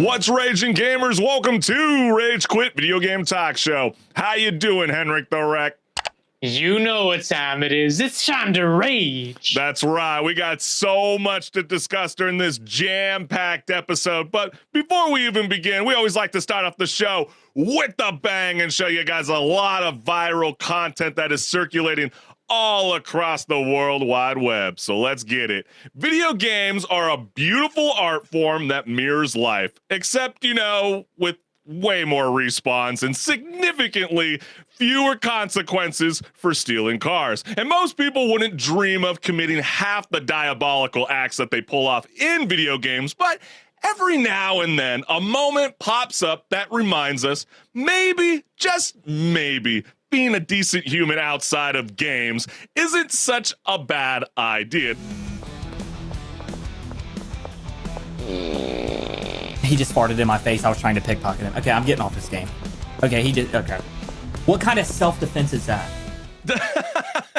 What's raging, gamers? Welcome to Rage Quit Video Game Talk Show. How you doing, HenricK the Wreck? You know what time it is. It's time to rage. That's right. We got so much to discuss during this jam-packed episode. But before we even begin, we always like to start off the show with a bang and show you guys a lot of viral content that is circulating all across the World Wide Web. So let's get it. Video games are a beautiful art form that mirrors life, except, you know, with way more respawns and significantly fewer consequences for stealing cars. And most people wouldn't dream of committing half the diabolical acts that they pull off in video games, but every now and then a moment pops up that reminds us maybe, just maybe, being a decent human outside of games isn't such a bad idea. He just farted in my face. I was trying to pickpocket him. Okay, I'm getting off this game. Okay, he did. Okay. What kind of self-defense is that?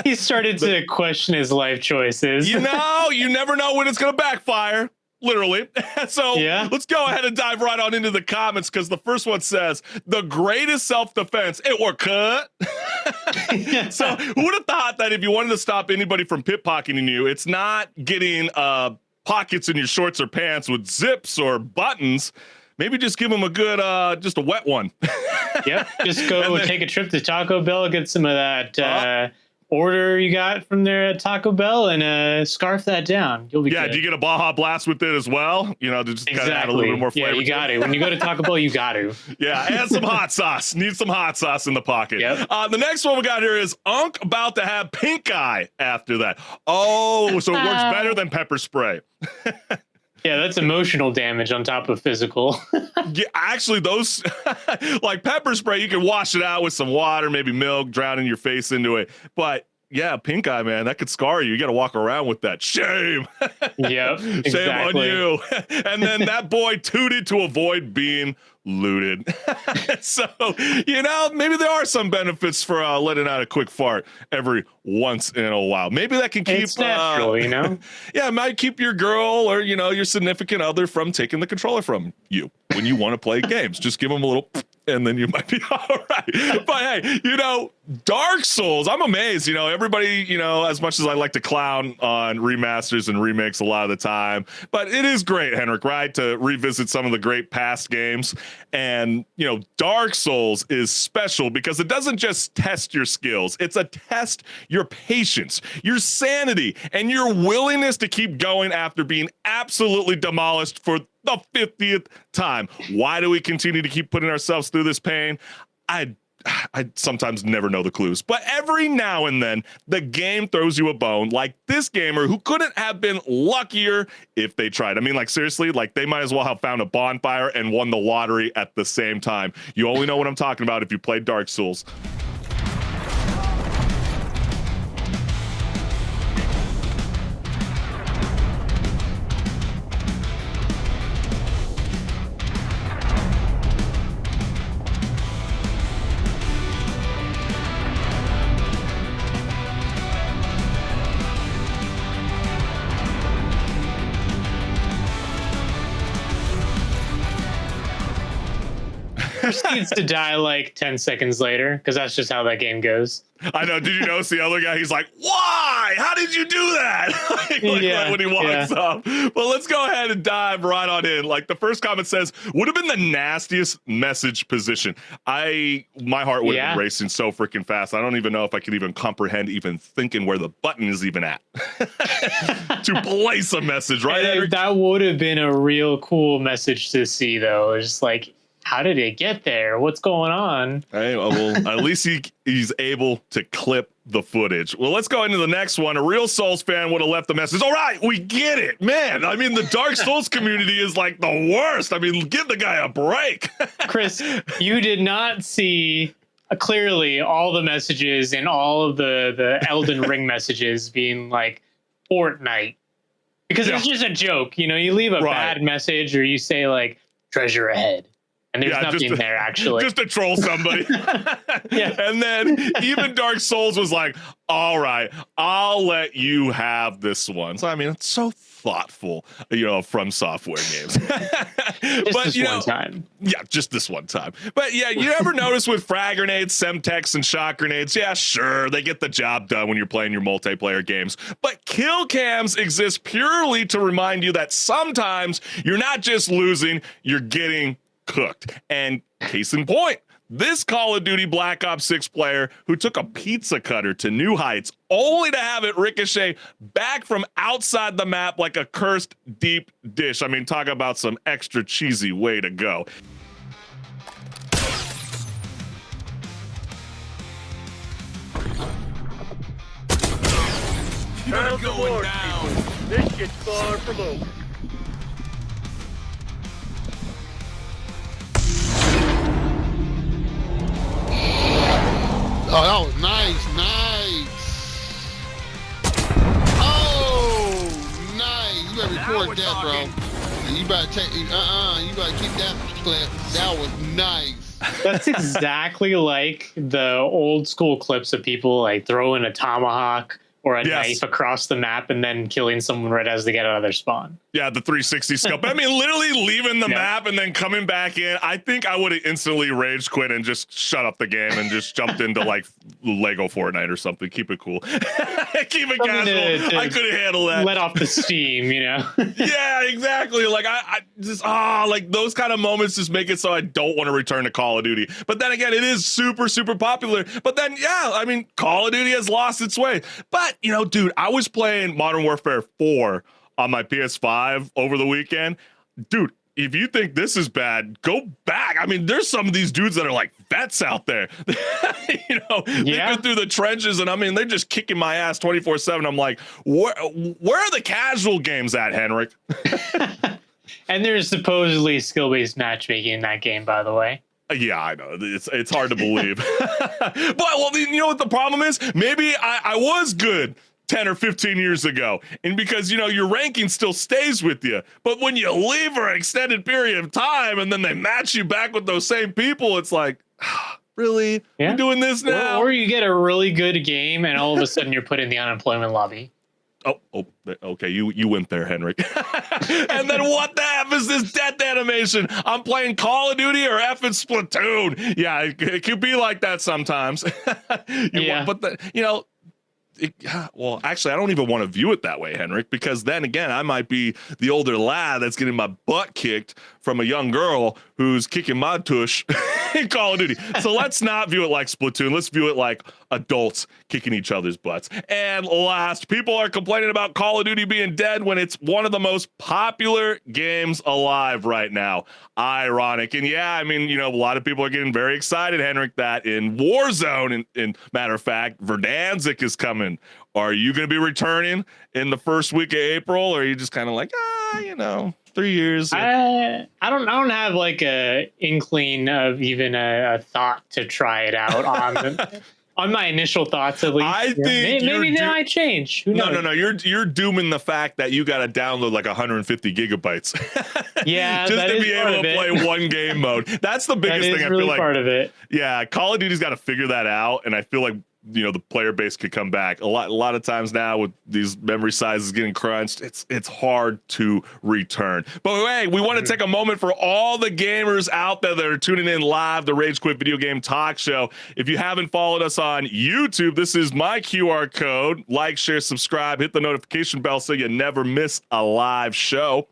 He started to question his life choices. You know, you never know when it's going to backfire. Literally. So yeah. Let's go ahead and dive right on into the comments, because the first one says, the greatest self-defense, it were cut. So who would have thought that if you wanted to stop anybody from pickpocketing you, it's not getting pockets in your shorts or pants with zips or buttons. Maybe just give them a good, just a wet one. Yep. Just go take a trip to Taco Bell, get some of that order you got from there at Taco Bell, and scarf that down. You'll be good. Do you get a Baja Blast with it as well? You know, to just kind of add a little bit more flavor. Yeah, you got it. When you go to Taco Bell, you got to. Yeah, and some hot sauce. Need some hot sauce in the pocket. Yep. The next one we got here is Unk about to have pink eye after that. Oh, so it works better than pepper spray. Yeah, that's emotional damage on top of physical. Yeah, actually, those, like pepper spray, you can wash it out with some water, maybe milk, drowning your face into it. But yeah, pink eye, man, that could scar you. You got to walk around with that. Shame. Yep, Shame exactly. on you. And then that boy tooted to avoid being looted. So, you know, maybe there are some benefits for letting out a quick fart every once in a while. Maybe that can keep it's natural, you know. Yeah, it might keep your girl or, you know, your significant other from taking the controller from you when you want to play games. Just give them a little and then you might be all right. But hey, you know, Dark Souls, I'm amazed. You know, everybody, you know, as much as I like to clown on remasters and remakes a lot of the time, but it is great, HenricK, right, to revisit some of the great past games. And, you know, Dark Souls is special because it doesn't just test your skills. It's a test your patience, your sanity, and your willingness to keep going after being absolutely demolished for the 50th time. Why do we continue to keep putting ourselves through this pain? I sometimes never know the clues, but every now and then the game throws you a bone, like this gamer who couldn't have been luckier if they tried. I mean, like, seriously, like they might as well have found a bonfire and won the lottery at the same time. You only know what I'm talking about if you played Dark Souls. Proceeds to die like 10 seconds later, because that's just how that game goes. I know. Did you notice the other guy? He's like, why? How did you do that? Right when he walks up. Well, let's go ahead and dive right on in. Like the first comment says, would have been the nastiest message position. My heart would have been racing so freaking fast. I don't even know if I could even comprehend even thinking where the button is even at to place a message, right? Hey, that would have been a real cool message to see, though. It's just like, how did it get there? What's going on? Hey, well, at least he's able to clip the footage. Well, let's go into the next one. A real Souls fan would have left the message. All right, we get it, man. I mean, the Dark Souls community is like the worst. I mean, give the guy a break. Chris, you did not see clearly all the messages and all of the Elden Ring messages being like Fortnite. Because it's just a joke. You know, you leave a bad message or you say like treasure ahead. And there's nothing there, actually. Just to troll somebody. Yeah. And then even Dark Souls was like, all right, I'll let you have this one. So, I mean, it's so thoughtful, from software games. Just this one time. Yeah, just this one time. But yeah, you ever notice with frag grenades, semtex, and shock grenades, yeah, sure, they get the job done when you're playing your multiplayer games. But kill cams exist purely to remind you that sometimes you're not just losing, you're getting cooked. And case in point, this Call of Duty Black Ops 6 player who took a pizza cutter to new heights only to have it ricochet back from outside the map like a cursed deep dish. I mean, talk about some extra cheesy way to go. You're going down. This shit's far from over. Oh, that was nice. Oh, nice. You better record that, bro. You better you better keep that clip. That was nice. That's exactly like the old school clips of people like throwing a tomahawk or a knife across the map and then killing someone right as they get out of their spawn. Yeah, the 360 scope. I mean, literally leaving the map and then coming back in. I think I would have instantly rage quit and just shut up the game and just jumped into like Lego Fortnite or something. Keep it cool. Keep it casual. I couldn't handle that. Let off the steam, Yeah, exactly. Like I just like those kind of moments just make it so I don't want to return to Call of Duty. But then again, it is super, super popular. But then I mean, Call of Duty has lost its way. But dude, I was playing Modern Warfare 4 on my PS5 over the weekend. Dude, if you think this is bad, go back. I mean, there's some of these dudes that are like vets out there. They've been through the trenches, and I mean, they're just kicking my ass 24/7. I'm like, where are the casual games at, HenricK? And there's supposedly skill-based matchmaking in that game, by the way. Yeah, I know. It's hard to believe. But, well, you know what the problem is? Maybe I was good 10 or 15 years ago. And because, your ranking still stays with you. But when you leave for an extended period of time and then they match you back with those same people, it's like, really? Yeah. You're doing this now? Or you get a really good game and all of a sudden you're put in the unemployment lobby. Oh, okay. You went there, HenricK. And then what the F is this death animation? I'm playing Call of Duty or F in Splatoon. Yeah, it could be like that sometimes. Well, actually, I don't even want to view it that way, HenricK, because then again, I might be the older lad that's getting my butt kicked from a young girl who's kicking my tush in Call of Duty. So let's not view it like Splatoon. Let's view it like adults kicking each other's butts. And last, people are complaining about Call of Duty being dead when it's one of the most popular games alive right now. Ironic. And yeah, I mean, a lot of people are getting very excited, HenricK, that in Warzone, in matter of fact, Verdansk is coming. Are you going to be returning in the first week of April, or are you just kind of like, 3 years? I don't have like a inkling of even a thought to try it out on my initial thoughts, at least. I think maybe then I change. Who knows? No. You're dooming the fact that you got to download like 150 gigabytes. Yeah, just to be able to play one game mode. That's the biggest thing. I feel like part of it. Yeah, Call of Duty's got to figure that out, and I feel like the player base could come back a lot of times now with these memory sizes getting crunched. It's hard to return. But hey, we want to take a moment for all the gamers out there that are tuning in live, the Rage Quit Video Game Talk Show. If you haven't followed us on YouTube, this is my QR code. Like, share, subscribe, hit the notification bell so you never miss a live show.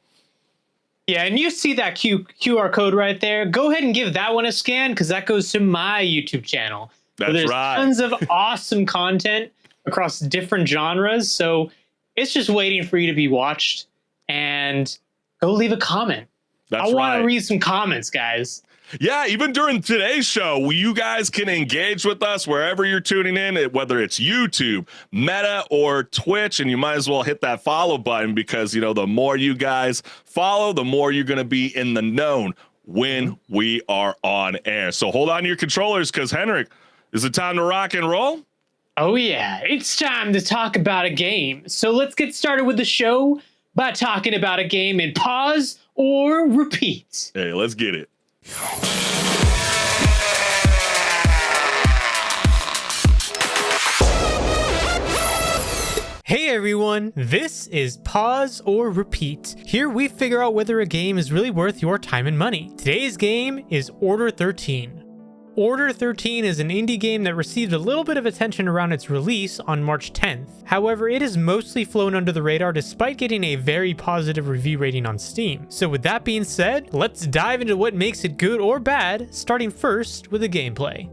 Yeah, and you see that QR code right there. Go ahead and give that one a scan, because that goes to my YouTube channel. That's right. Tons of awesome content across different genres. So it's just waiting for you to be watched, and go leave a comment. I want to read some comments, guys. Yeah, even during today's show, you guys can engage with us wherever you're tuning in, whether it's YouTube, Meta, or Twitch, and you might as well hit that follow button, because, the more you guys follow, the more you're going to be in the know when we are on air. So hold on to your controllers, because, HenricK, is it time to rock and roll? Oh, yeah. It's time to talk about a game. So let's get started with the show by talking about a game in pause or repeat. Hey, let's get it. Hey everyone, this is Pause or Repeat. Here we figure out whether a game is really worth your time and money. Today's game is Order 13. Order 13 is an indie game that received a little bit of attention around its release on March 10th. However, it has mostly flown under the radar despite getting a very positive review rating on Steam. So with that being said, let's dive into what makes it good or bad, starting first with the gameplay.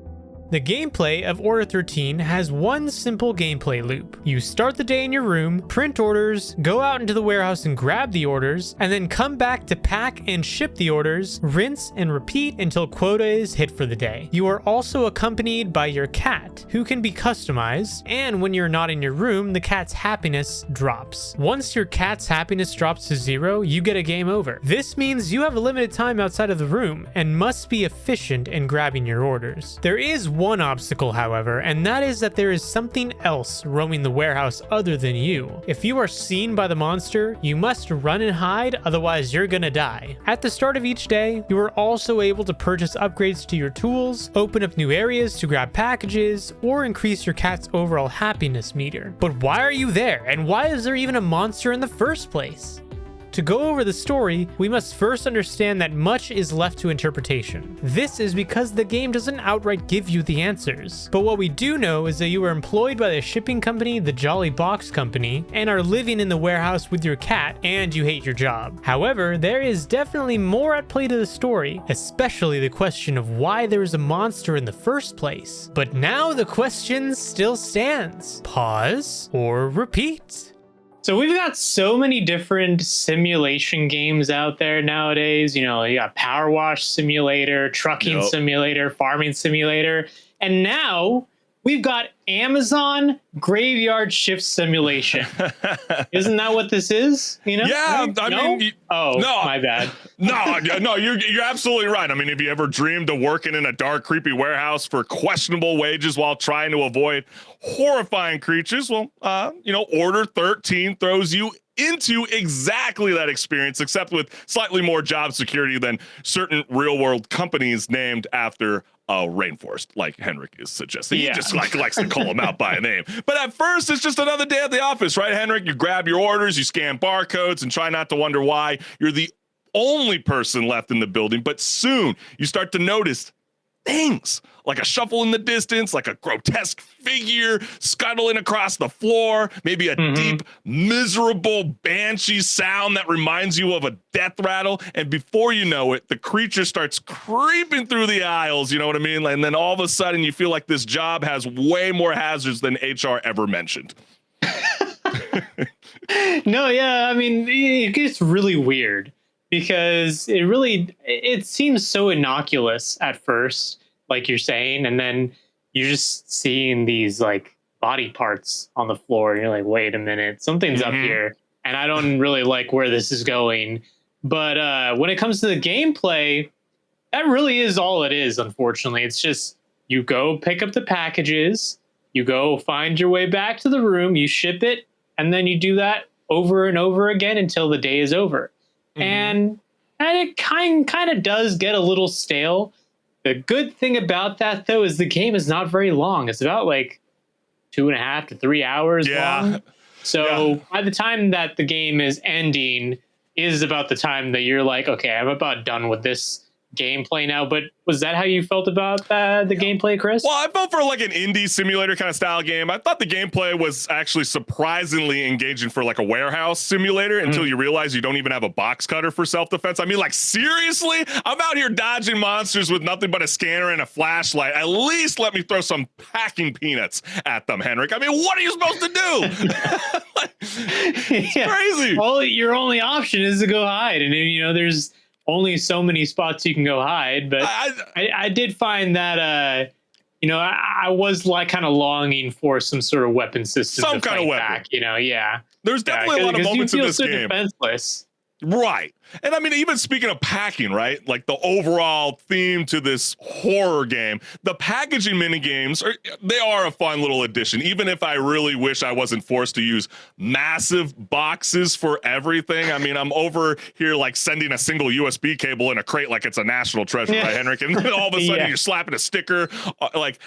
The gameplay of Order 13 has one simple gameplay loop. You start the day in your room, print orders, go out into the warehouse and grab the orders, and then come back to pack and ship the orders, rinse and repeat until quota is hit for the day. You are also accompanied by your cat, who can be customized, and when you're not in your room, the cat's happiness drops. Once your cat's happiness drops to 0, you get a game over. This means you have a limited time outside of the room, and must be efficient in grabbing your orders. There is one obstacle, however, and that is that there is something else roaming the warehouse other than you. If you are seen by the monster, you must run and hide, otherwise you're gonna die. At the start of each day, you are also able to purchase upgrades to your tools, open up new areas to grab packages, or increase your cat's overall happiness meter. But why are you there, and why is there even a monster in the first place? To go over the story, we must first understand that much is left to interpretation. This is because the game doesn't outright give you the answers. But what we do know is that you are employed by the shipping company, the Jolly Box Company, and are living in the warehouse with your cat, and you hate your job. However, there is definitely more at play to the story, especially the question of why there is a monster in the first place. But now the question still stands. Pause or repeat? So we've got so many different simulation games out there nowadays. You know, you got Power Wash Simulator, Trucking Simulator, Farming Simulator, and now we've got Amazon Graveyard Shift Simulation. Isn't that what this is? You know? Yeah, right? I no? mean, no, my bad. No, you're absolutely right. I mean, if you ever dreamed of working in a dark, creepy warehouse for questionable wages while trying to avoid horrifying creatures, well, Order 13 throws you into exactly that experience, except with slightly more job security than certain real-world companies named after a rainforest, like HenricK is suggesting. Yeah. He just likes to call them out by a name. But at first, it's just another day at the office, right, HenricK? You grab your orders, you scan barcodes, and try not to wonder why you're the only person left in the building. But soon, you start to notice things like a shuffle in the distance, like a grotesque figure scuttling across the floor, maybe a deep, miserable banshee sound that reminds you of a death rattle. And before you know it, the creature starts creeping through the aisles, you know what I mean? And then all of a sudden you feel like this job has way more hazards than HR ever mentioned. No, yeah, I mean, it gets really weird because it seems so innocuous at first, like you're saying, and then you're just seeing these like body parts on the floor and you're like, wait a minute, something's up here and I don't really like where this is going. But when it comes to the gameplay, that really is all it is. Unfortunately, it's just you go pick up the packages, you go find your way back to the room, you ship it, and then you do that over and over again until the day is over. And it kind of does get a little stale. The good thing about that, though, is the game is not very long. It's about like 2.5 to 3 hours long. So by the time that the game is ending is about the time that you're like, okay, I'm about done with this gameplay now. But was that how you felt about the gameplay, Chris? Well, I felt for like an indie simulator kind of style game. I thought the gameplay was actually surprisingly engaging for like a warehouse simulator until you realize you don't even have a box cutter for self-defense. I mean, like, seriously? I'm out here dodging monsters with nothing but a scanner and a flashlight. At least let me throw some packing peanuts at them, HenricK. I mean, what are you supposed to do? It's crazy. Well, your only option is to go hide. And, you know, there's only so many spots you can go hide, but I did find that I was like kind of longing for some sort of weapon system, some kind of weapon back, There's definitely a lot of moments in this game. Defenseless. Right. And I mean, even speaking of packing, right? Like the overall theme to this horror game, the packaging mini games they are a fun little addition. Even if I really wish I wasn't forced to use massive boxes for everything. I mean, I'm over here like sending a single USB cable in a crate like it's a national treasure, right, HenricK? And then all of a sudden you're slapping a sticker. Like,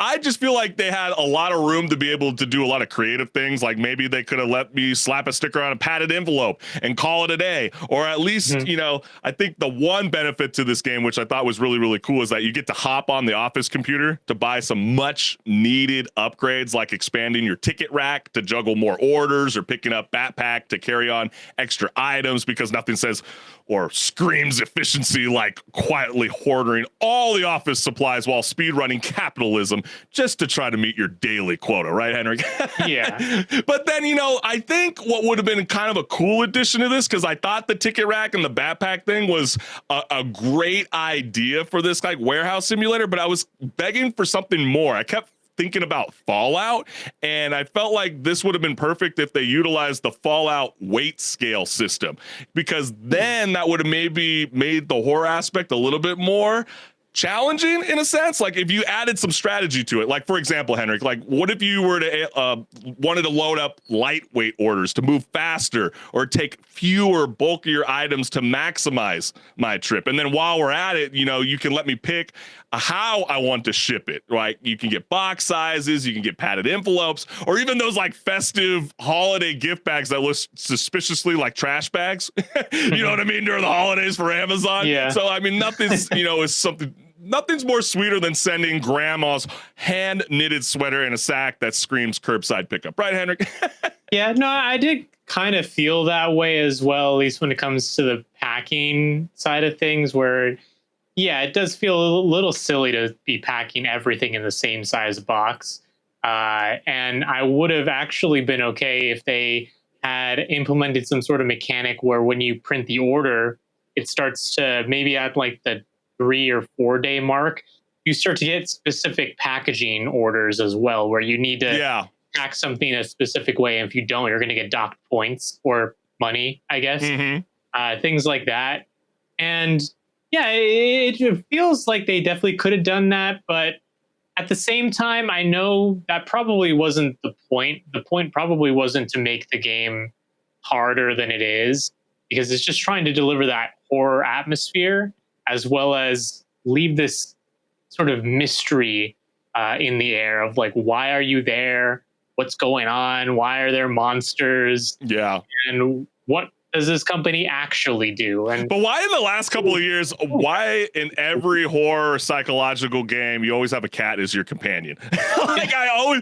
I just feel like they had a lot of room to be able to do a lot of creative things. Like maybe they could have let me slap a sticker on a padded envelope and call it a day. Or at least, you know, I think the one benefit to this game, which I thought was really, really cool, is that you get to hop on the office computer to buy some much needed upgrades, like expanding your ticket rack to juggle more orders or picking up backpack to carry on extra items, because nothing says or screams efficiency like quietly hoarding all the office supplies while speedrunning capitalism just to try to meet your daily quota, right, HenricK? Yeah. But then, you know, I think what would have been kind of a cool addition to this, because I thought the ticket rack and the backpack thing was a great idea for this like warehouse simulator, but I was begging for something more. I kept thinking about Fallout, and I felt like this would have been perfect if they utilized the Fallout weight scale system, because then that would have maybe made the horror aspect a little bit more challenging in a sense. Like if you added some strategy to it, like for example, HenricK, like what if you were to wanted to load up lightweight orders to move faster or take fewer bulkier items to maximize my trip, and then while we're at it, you know, you can let me pick how I want to ship it, right? You can get box sizes, you can get padded envelopes, or even those like festive holiday gift bags that look suspiciously like trash bags. You know what I mean? During the holidays for Amazon. Yeah. So I mean, nothing's, you know, is something. Nothing's more sweeter than sending grandma's hand knitted sweater in a sack that screams curbside pickup, right, HenricK? Yeah, no, I did kind of feel that way as well, at least when it comes to the packing side of things, where, yeah, it does feel a little silly to be packing everything in the same size box. And I would have actually been okay if they had implemented some sort of mechanic where when you print the order, it starts to maybe at like the 3 or 4 day mark, you start to get specific packaging orders as well, where you need to pack something a specific way. And if you don't, you're going to get docked points or money, I guess. Things like that. And yeah, it feels like they definitely could have done that. But at the same time, I know that probably wasn't the point. The point probably wasn't to make the game harder than it is, because it's just trying to deliver that horror atmosphere, as well as leave this sort of mystery in the air of like, why are you there? What's going on? Why are there monsters? Yeah. And what does this company actually do? And but why in the last couple of years, why in every horror psychological game you always have a cat as your companion? Like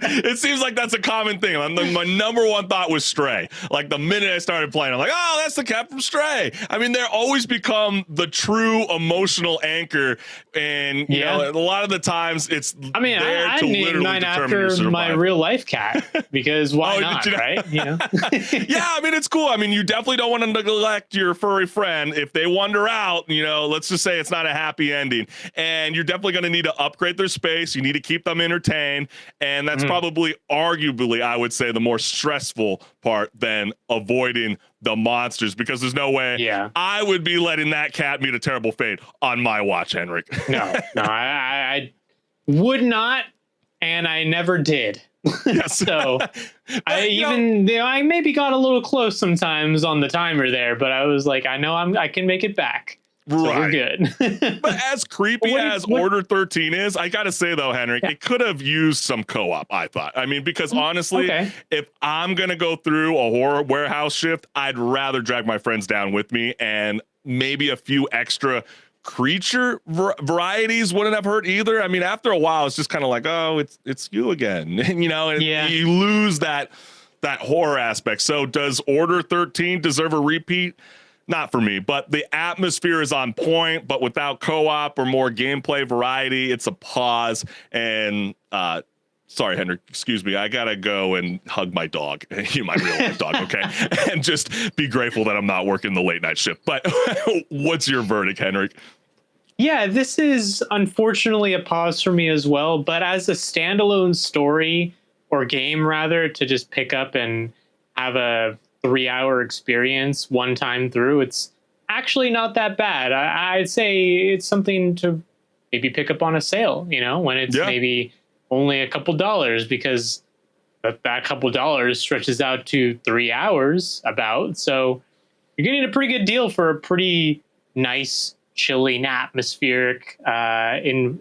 it seems like that's a common thing. My number one thought was Stray. Like the minute I started playing, I'm like, oh, that's the cat from Stray. I mean, they're always become the true emotional anchor, and you know, a lot of the times it's. I mean, I named mine after my real life cat, because why not, right? You know? Yeah, I mean, it's cool. I mean, you definitely don't want to neglect your furry friend. If they wander out, you know, let's just say it's not a happy ending, and you're definitely going to need to upgrade their space. You need to keep them entertained, and that's probably arguably, I would say, the more stressful part than avoiding the monsters, because there's no way I would be letting that cat meet a terrible fate on my watch, HenricK. No, I would not, and I never did. Yes. So I maybe got a little close sometimes on the timer there, but I was like, I know I can make it back. So we're good. But as creepy as Order 13 is, I gotta say though, HenricK, it could have used some co-op, I thought. I mean, because honestly, if I'm gonna go through a horror warehouse shift, I'd rather drag my friends down with me, and maybe a few extra creature varieties wouldn't have hurt either. I mean, after a while, it's just kind of like, oh, it's you again, you know, and you lose that horror aspect. So does Order 13 deserve a repeat? Not for me, but the atmosphere is on point, but without co-op or more gameplay variety, it's a pause. And sorry, HenricK, excuse me, I gotta go and hug my dog, my real life dog, okay? And just be grateful that I'm not working the late night shift. But what's your verdict, HenricK? Yeah, this is unfortunately a pause for me as well, but as a standalone story, or game rather, to just pick up and have a 3-hour experience one time through, it's actually not that bad. I'd say it's something to maybe pick up on a sale, when it's maybe only a couple dollars, because that couple dollars stretches out to 3 hours about. So you're getting a pretty good deal for a pretty nice, chilling, atmospheric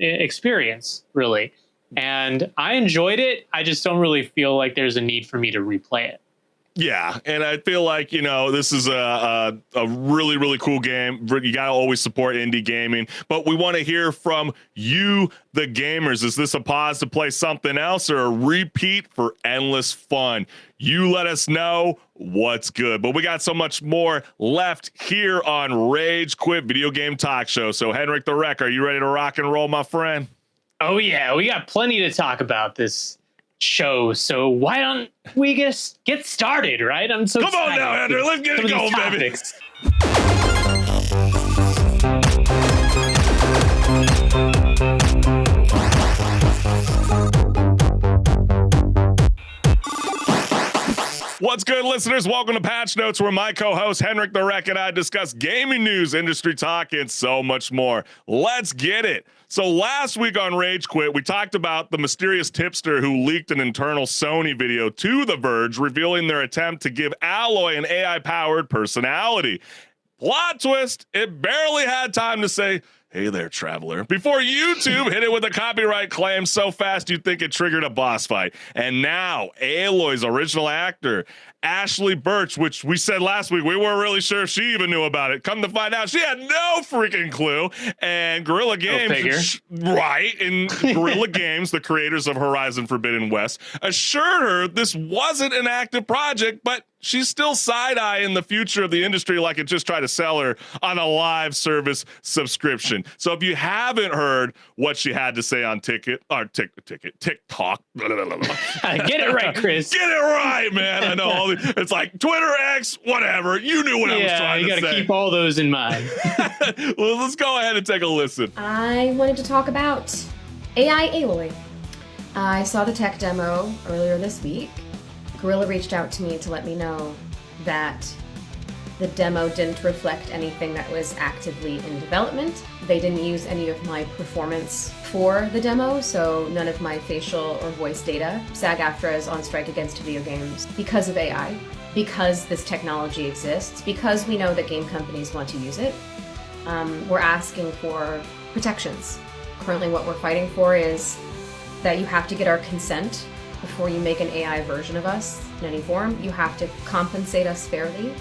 experience, really. And I enjoyed it. I just don't really feel like there's a need for me to replay it. Yeah, and I feel like, this is a really, really cool game. You got to always support indie gaming, but we want to hear from you, the gamers. Is this a pause to play something else or a repeat for endless fun? You let us know what's good, but we got so much more left here on Rage Quit Video Game Talk Show. So HenricK the Wreck, are you ready to rock and roll, my friend? Oh, yeah, we got plenty to talk about this show, so why don't we just get started, right? I'm so excited. Come on now, Andrew, let's get it going, baby. What's good, listeners? Welcome to Patch Notes, where my co-host HenricK the Wreck and I discuss gaming news, industry talk, and so much more. Let's get it. So last week on Rage Quit, we talked about the mysterious tipster who leaked an internal Sony video to The Verge, revealing their attempt to give Aloy an AI-powered personality. Plot twist, it barely had time to say, "Hey there, traveler," before YouTube hit it with a copyright claim so fast you'd think it triggered a boss fight. And now, Aloy's original actor, Ashley Birch, which we said last week, we weren't really sure if she even knew about it. Come to find out, she had no freaking clue. And Guerrilla Games, right, and Guerrilla Games, the creators of Horizon Forbidden West, assured her this wasn't an active project, but she's still side-eyeing the future of the industry like it just tried to sell her on a live service subscription. So if you haven't heard what she had to say on TikTok, Get it right, Chris. Get it right, man. I know it's like Twitter, X, whatever. You knew what I was trying to say. You got to keep all those in mind. Well, let's go ahead and take a listen. I wanted to talk about AI Aloy. I saw the tech demo earlier this week. Gorilla reached out to me to let me know that the demo didn't reflect anything that was actively in development. They didn't use any of my performance for the demo, so none of my facial or voice data. SAG-AFTRA is on strike against video games because of AI, because this technology exists, because we know that game companies want to use it. We're asking for protections. Currently what we're fighting for is that you have to get our consent before you make an AI version of us in any form. You have to compensate us fairly,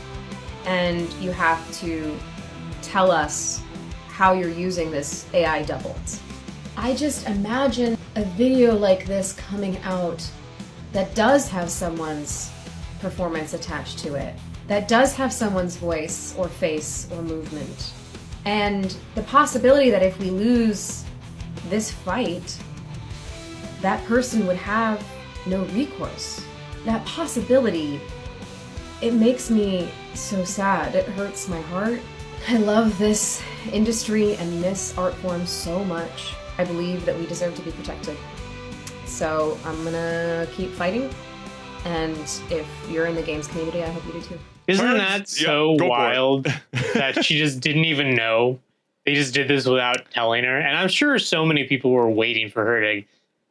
and you have to tell us how you're using this AI doubled. I just imagine a video like this coming out that does have someone's performance attached to it, that does have someone's voice or face or movement, and the possibility that if we lose this fight, that person would have no recourse. That possibility, it makes me so sad. It hurts my heart. I love this industry and this art form so much. I believe that we deserve to be protected. So I'm gonna keep fighting. And if you're in the games community, I hope you do too. Isn't that so wild that she just didn't even know? They just did this without telling her. And I'm sure so many people were waiting for her to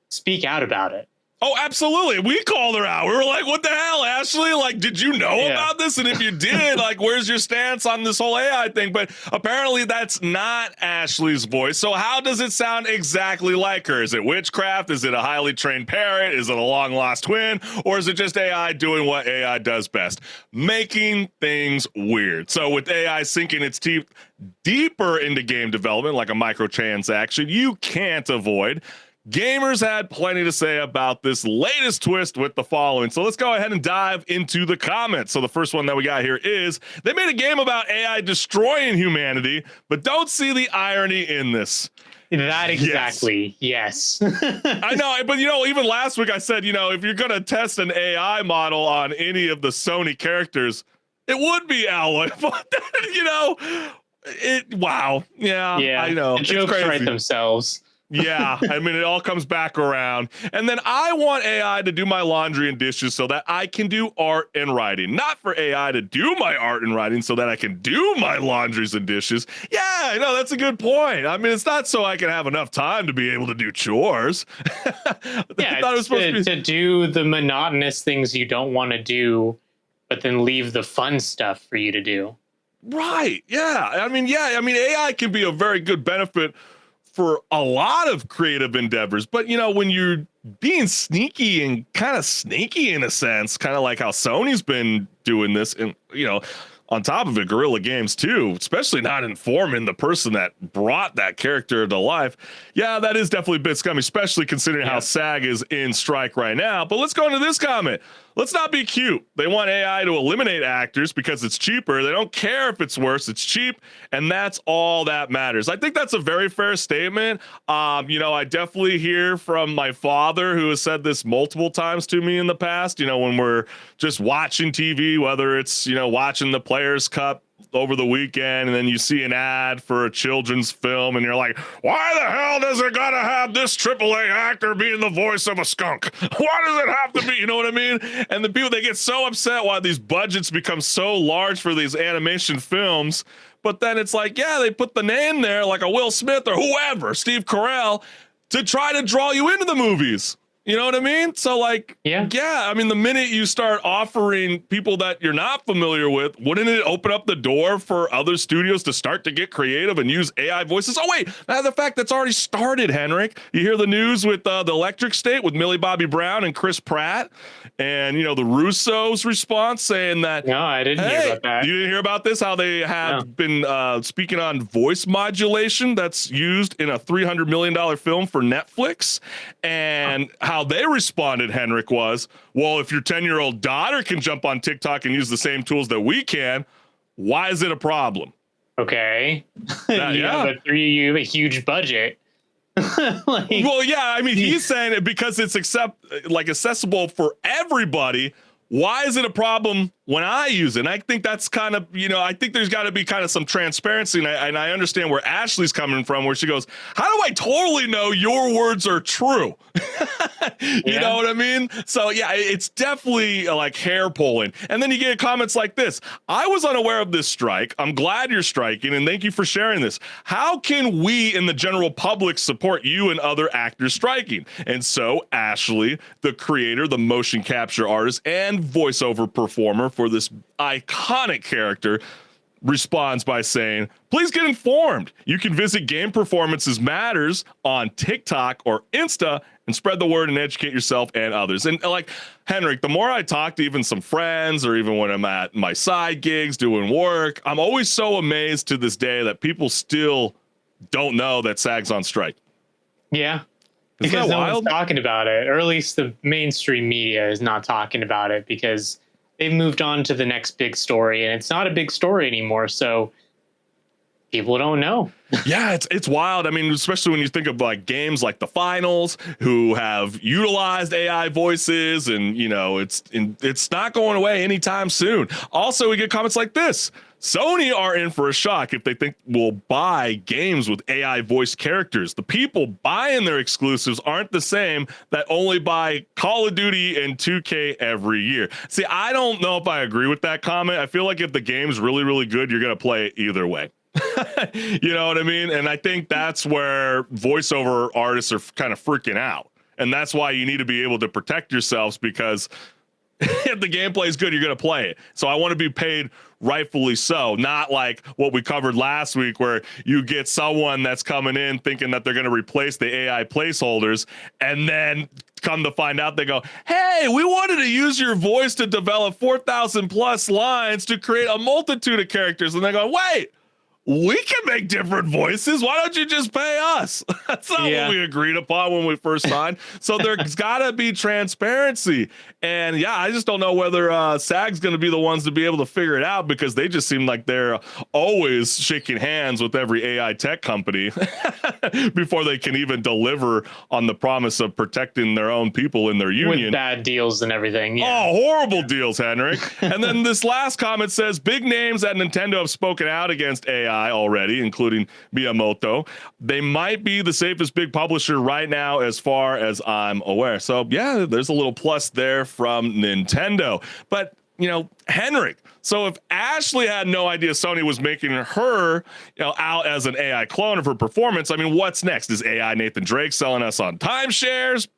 speak out about it. Oh, absolutely. We called her out. We were like, what the hell, Ashley? Like, did you know about this? And if you did, like, where's your stance on this whole AI thing? But apparently that's not Ashley's voice. So how does it sound exactly like her? Is it witchcraft? Is it a highly trained parrot? Is it a long lost twin? Or is it just AI doing what AI does best? Making things weird. So with AI sinking its teeth deeper into game development, like a microtransaction, you can't avoid. Gamers had plenty to say about this latest twist with the following. So let's go ahead and dive into the comments. So the first one that we got here is, they made a game about AI destroying humanity, but don't see the irony in this. That exactly. Yes. I know, but even last week I said, if you're going to test an AI model on any of the Sony characters, it would be Aloy. But wow. Yeah, I know. The jokes write themselves. Yeah, I mean, it all comes back around. And then I want AI to do my laundry and dishes so that I can do art and writing. Not for AI to do my art and writing so that I can do my laundries and dishes. Yeah, no, that's a good point. I mean, it's not so I can have enough time to be able to do chores. Yeah, I thought it was supposed to do the monotonous things you don't want to do, but then leave the fun stuff for you to do. Right. Yeah. I mean, AI can be a very good benefit for a lot of creative endeavors, but when you're being sneaky and kind of snaky in a sense, kind of like how Sony's been doing this, and on top of it, Guerrilla Games too, especially not informing the person that brought that character to life. Yeah, that is definitely a bit scummy, especially considering how SAG is in strike right now. But let's go into this comment. Let's not be cute. They want AI to eliminate actors because it's cheaper. They don't care if it's worse. It's cheap, and that's all that matters. I think that's a very fair statement. I definitely hear from my father, who has said this multiple times to me in the past. When we're just watching TV, whether it's watching the Players Cup over the weekend, and then you see an ad for a children's film, and you're like, why the hell does it gotta have this AAA actor being the voice of a skunk? Why does it have to be, you know what I mean? And the people, they get so upset why these budgets become so large for these animation films, but then it's like, yeah, they put the name there, like a Will Smith or whoever, Steve Carell, to try to draw you into the movies. You know what I mean? So yeah, I mean, the minute you start offering people that you're not familiar with, wouldn't it open up the door for other studios to start to get creative and use AI voices? Oh, wait, matter of fact, that's already started, HenricK. You hear the news with the Electric State with Millie Bobby Brown and Chris Pratt, and, the Russo's response saying that. No, I didn't hear about that. You didn't hear about this? How they have been speaking on voice modulation that's used in a $300 million film for Netflix, and how they responded, HenricK, was, well, if your 10-year-old daughter can jump on TikTok and use the same tools that we can, why is it a problem? Okay. Yeah. But you have a huge budget. Well, yeah, I mean, he's saying it because it's accessible for everybody. Why is it a problem when I use it? And I think that's kind of, I think there's got to be kind of some transparency. And I understand where Ashley's coming from, where she goes, how do I totally know your words are true? You know what I mean? So, yeah, it's definitely like hair pulling. And then you get comments like this. I was unaware of this strike. I'm glad you're striking, and thank you for sharing this. How can we in the general public support you and other actors striking? And so Ashley, the creator, the motion capture artist, and voiceover performer for this iconic character, responds by saying, please get informed. You can visit Game Performances Matters on TikTok or Insta and spread the word and educate yourself and others. And like HenricK, the more I talk to even some friends, or even when I'm at my side gigs doing work, I'm always so amazed to this day that people still don't know that SAG's on strike. Yeah. Isn't Because that no wild? one's talking about it, or at least the mainstream media is not talking about it, because they've moved on to the next big story, and it's not a big story anymore. So people don't know. Yeah, it's wild. I mean, especially when you think of like games like the Finals, who have utilized AI voices, and it's not going away anytime soon. Also, we get comments like this. Sony are in for a shock if they think we'll buy games with AI voice characters. The people buying their exclusives aren't the same that only buy Call of Duty and 2K every year. See, I don't know if I agree with that comment. I feel like if the game's really, really good, you're going to play it either way. You know what I mean? And I think that's where voiceover artists are kind of freaking out. And that's why you need to be able to protect yourselves, because if the gameplay is good, you're going to play it. So I want to be paid rightfully so, not like what we covered last week, where you get someone that's coming in thinking that they're going to replace the AI placeholders, and then come to find out they go, hey, we wanted to use your voice to develop 4,000 plus lines to create a multitude of characters. And they go, wait, we can make different voices. Why don't you just pay us? That's not what we agreed upon when we first signed. So there's got to be transparency. And yeah, I just don't know whether SAG's going to be the ones to be able to figure it out, because they just seem like they're always shaking hands with every AI tech company before they can even deliver on the promise of protecting their own people in their union. With bad deals and everything. Yeah. Oh, horrible deals, HenricK. And then this last comment says, big names at Nintendo have spoken out against AI. AI already, including Miyamoto. They might be the safest big publisher right now, as far as I'm aware. So yeah, there's a little plus there from Nintendo. But HenricK. So if Ashley had no idea Sony was making her, out as an AI clone of her performance, I mean, what's next? Is AI Nathan Drake selling us on timeshares?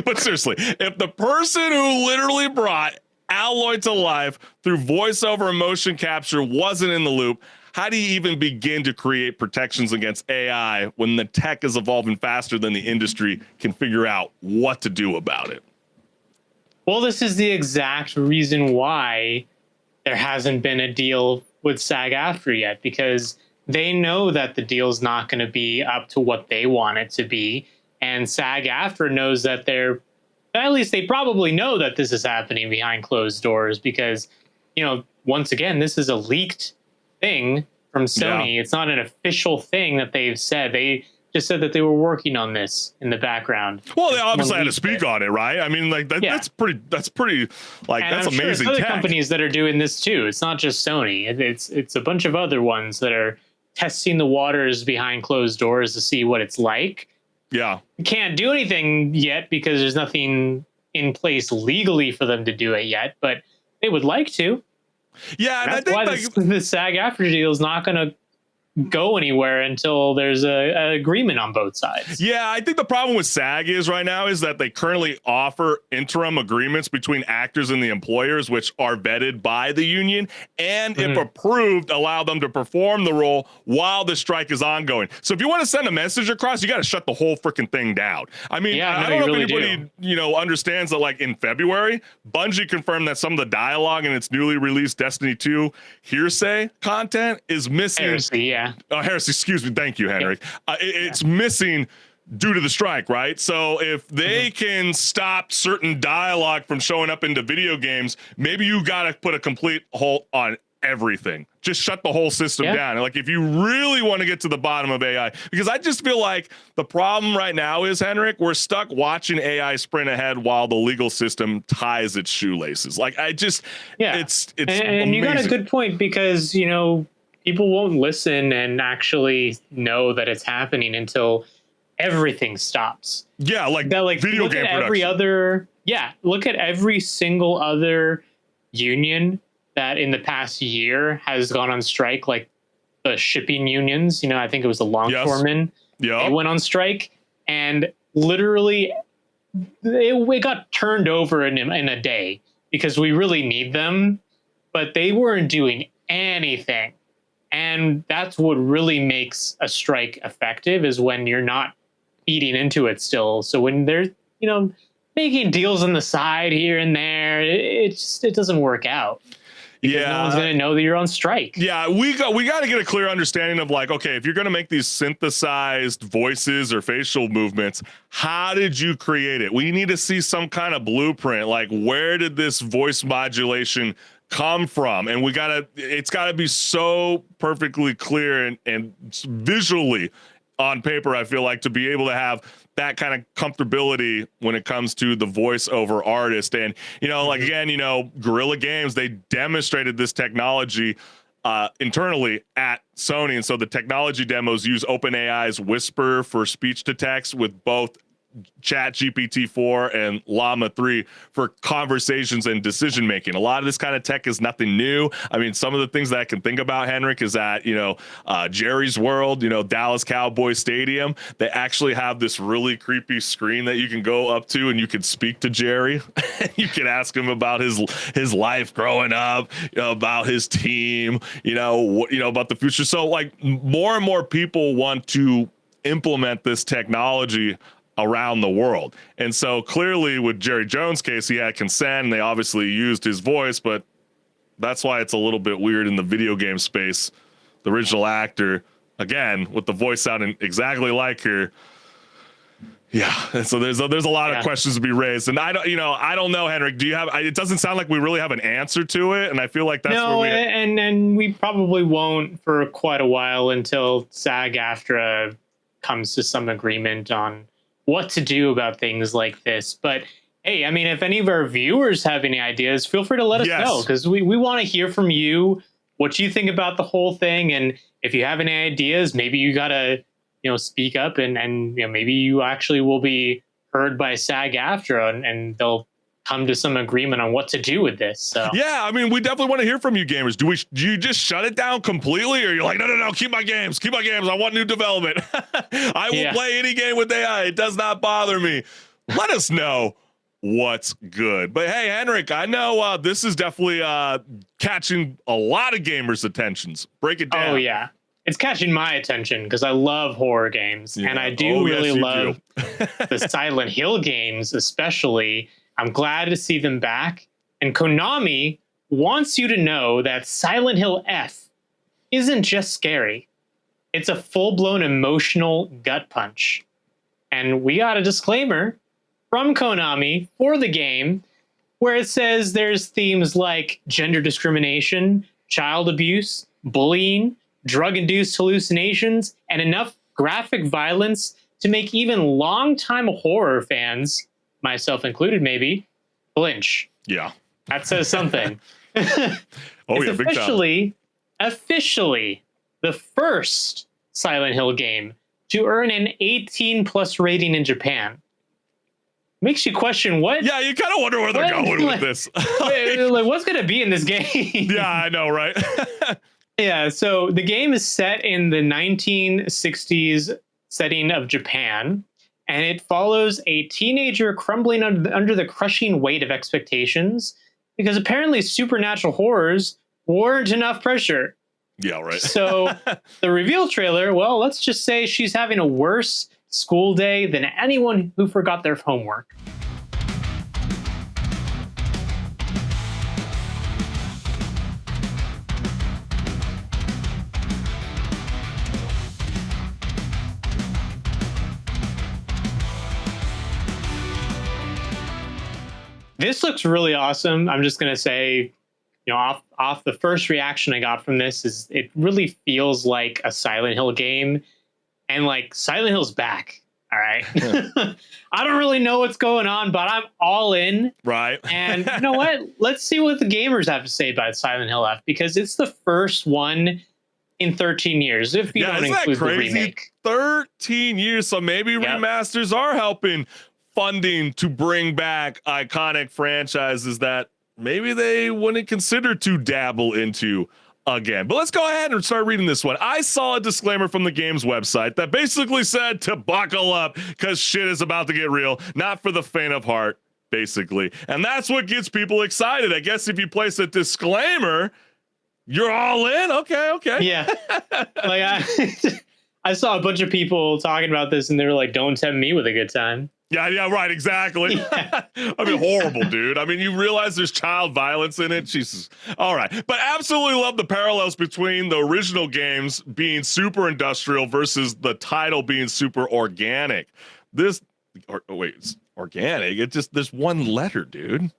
But seriously, if the person who literally brought Aloy to life through voiceover and motion capture wasn't in the loop, how do you even begin to create protections against AI when the tech is evolving faster than the industry can figure out what to do about it? Well, this is the exact reason why there hasn't been a deal with SAG-AFTRA yet, because they know that the deal's not going to be up to what they want it to be. And SAG-AFTRA knows that at least they probably know that this is happening behind closed doors, because, once again, this is a leaked thing from Sony. Yeah. It's not an official thing that they've said. They just said that they were working on this in the background. Well, they obviously had to speak on it, right? I mean, like that's pretty like, and that's I'm amazing. Sure there's other companies that are doing this too. It's not just Sony. It's a bunch of other ones that are testing the waters behind closed doors to see what it's like. Yeah. You can't do anything yet because there's nothing in place legally for them to do it yet, but they would like to. Yeah, and that's I think why the SAG-AFTRA deal is not going to go anywhere until there's an agreement on both sides. Yeah, I think the problem with SAG is right now is that they currently offer interim agreements between actors and the employers, which are vetted by the union, and if approved, allow them to perform the role while the strike is ongoing. So if you want to send a message across, you got to shut the whole freaking thing down. I mean, I don't know if anybody understands that, like, in February, Bungie confirmed that some of the dialogue in its newly released Destiny 2 hearsay content is missing. Heresy, yeah. Heresy, excuse me. Thank you, HenricK. It's missing due to the strike, right? So if they can stop certain dialogue from showing up into video games, maybe you got to put a complete halt on everything. Just shut the whole system down. Like, if you really want to get to the bottom of AI, because I just feel like the problem right now is, HenricK, we're stuck watching AI sprint ahead while the legal system ties its shoelaces. Like, it's and amazing. You got a good point, because, people won't listen and actually know that it's happening until everything stops. Yeah, like video game production. Look at every single other union that in the past year has gone on strike, like the shipping unions. I think it was the longshoremen. Yes. They went on strike, and literally it got turned over in a day, because we really need them, but they weren't doing anything. And that's what really makes a strike effective, is when you're not feeding into it still. So when they're, making deals on the side here and there, it doesn't work out. Because no one's going to know that you're on strike. Yeah, we got to get a clear understanding of, like, okay, if you're going to make these synthesized voices or facial movements, how did you create it? We need to see some kind of blueprint. Like, where did this voice modulation come from? And it's gotta be so perfectly clear and visually on paper, I feel like, to be able to have that kind of comfortability when it comes to the voiceover artist. And, like, again, Guerrilla Games, they demonstrated this technology internally at Sony. And so the technology demos use OpenAI's Whisper for speech to text with both ChatGPT-4 and Llama 3 for conversations and decision making. A lot of this kind of tech is nothing new. I mean, some of the things that I can think about, HenricK, is that Jerry's World, Dallas Cowboy Stadium, they actually have this really creepy screen that you can go up to, and you can speak to Jerry. You can ask him about his life growing up, about his team, about the future. So, like, more and more people want to implement this technology around the world. And so clearly with Jerry Jones' case, he had consent, and they obviously used his voice, but that's why it's a little bit weird in the video game space. The original actor, again, with the voice sounding exactly like her. Yeah, and so there's a lot of questions to be raised, and I don't know, HenricK. Do you have? It doesn't sound like we really have an answer to it, and I feel like that's and we probably won't for quite a while until SAG-AFTRA comes to some agreement on what to do about things like this. But hey, I mean, if any of our viewers have any ideas, feel free to let us know, because we want to hear from you. what you think about the whole thing. And if you have any ideas, maybe you gotta, speak up and maybe you actually will be heard by SAG-AFTRA and they'll come to some agreement on what to do with this. So yeah, I mean, we definitely want to hear from you gamers. Do you just shut it down completely, or you're like, no, keep my games. I want new development. I will play any game with AI. It does not bother me. Let us know what's good. But hey, HenricK, I know this is definitely catching a lot of gamers' attentions. Break it down. Oh yeah, it's catching my attention because I love horror games, and I do really love the Silent Hill games, especially. I'm glad to see them back. And Konami wants you to know that Silent Hill F isn't just scary. It's a full-blown emotional gut punch. And we got a disclaimer from Konami for the game where it says there's themes like gender discrimination, child abuse, bullying, drug-induced hallucinations, and enough graphic violence to make even longtime horror fans, myself included maybe, flinch. Yeah. That says something. It's officially the first Silent Hill game to earn an 18+ rating in Japan. Makes you question what? Yeah, you kind of wonder where they're going with this. Like, what's going to be in this game? Yeah, I know, right? Yeah, so the game is set in the 1960s setting of Japan, and it follows a teenager crumbling under the crushing weight of expectations because apparently supernatural horrors weren't enough pressure. Yeah, right. So the reveal trailer, well, let's just say she's having a worse school day than anyone who forgot their homework. This looks really awesome. I'm just going to say, off the first reaction I got from this is it really feels like a Silent Hill game, and like Silent Hill's back. All right. Yeah. I don't really know what's going on, but I'm all in. Right. And you know what? Let's see what the gamers have to say about Silent Hill F, because it's the first one in 13 years, if you don't include the remake. 13 years. So maybe remasters are helping funding to bring back iconic franchises that maybe they wouldn't consider to dabble into again. But let's go ahead and start reading this one. I saw a disclaimer from the game's website that basically said to buckle up because shit is about to get real, not for the faint of heart, basically. And that's what gets people excited. I guess if you place a disclaimer, you're all in. Okay. Yeah. Like I saw a bunch of people talking about this and they were like, don't tempt me with a good time. Yeah, right, exactly. Yeah. I mean, horrible, dude. I mean, you realize there's child violence in it? Jesus. All right. But absolutely love the parallels between the original games being super industrial versus the title being super organic. It's organic. It just, there's one letter, dude.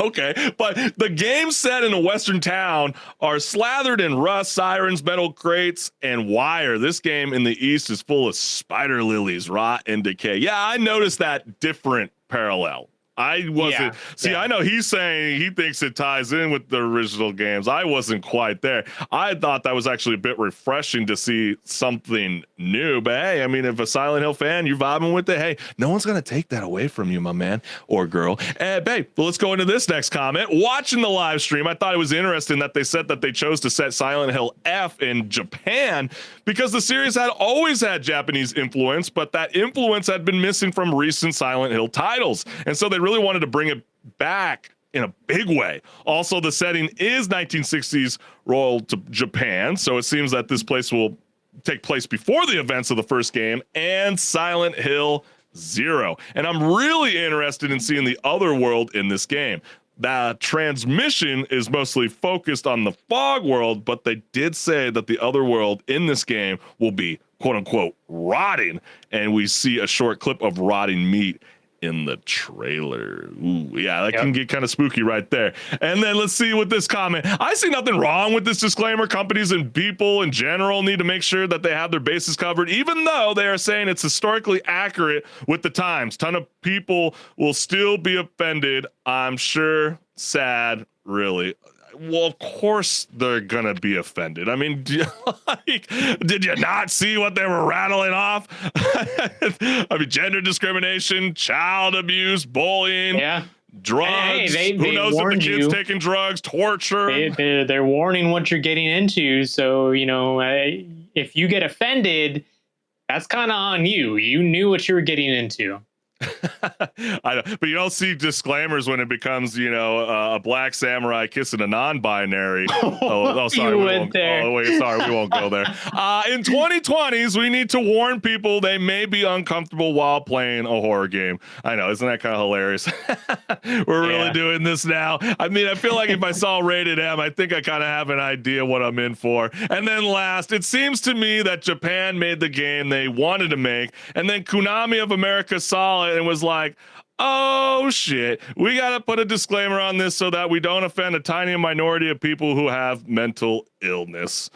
Okay. But the games set in a Western town are slathered in rust, sirens, metal crates, and wire. This game in the East is full of spider lilies, rot, and decay. Yeah, I noticed that different parallel. I wasn't. I know he's saying he thinks it ties in with the original games. I wasn't quite there. I thought that was actually a bit refreshing to see something new. But hey, I mean, if a Silent Hill fan, you're vibing with it, hey, no one's going to take that away from you, my man or girl. Babe, let's go into this next comment. Watching the live stream, I thought it was interesting that they said that they chose to set Silent Hill F in Japan because the series had always had Japanese influence, but that influence had been missing from recent Silent Hill titles. And so they really wanted to bring it back in a big way. Also, the setting is 1960s royal to Japan, so it seems that this place will take place before the events of the first game and Silent Hill 0. And I'm really interested in seeing the other world in this game. The transmission is mostly focused on the fog world, but they did say that the other world in this game will be quote unquote rotting, and we see a short clip of rotting meat in the trailer. Ooh, yeah, that can get kind of spooky right there. And then let's see with this comment. I see nothing wrong with this disclaimer. Companies and people in general need to make sure that they have their bases covered, even though they are saying it's historically accurate with the times. Ton of people will still be offended, I'm sure. Sad, really. well, of course they're gonna be offended. I mean, did you not see what they were rattling off? I mean, gender discrimination, child abuse, bullying, drugs. Hey, who knows if the kid's you. taking drugs, torture. They're warning what you're getting into. So, if you get offended, that's kind of on you. You knew what you were getting into. I know, but you don't see disclaimers when it becomes, a black samurai kissing a non-binary. Sorry, we won't go there. In 2020s, we need to warn people they may be uncomfortable while playing a horror game. I know, isn't that kind of hilarious? We're really doing this now. I mean, I feel like if I saw Rated M, I think I kind of have an idea what I'm in for. And then last, it seems to me that Japan made the game they wanted to make, and then KONAMI of America saw it and was like, oh shit, we gotta put a disclaimer on this so that we don't offend a tiny minority of people who have mental illness.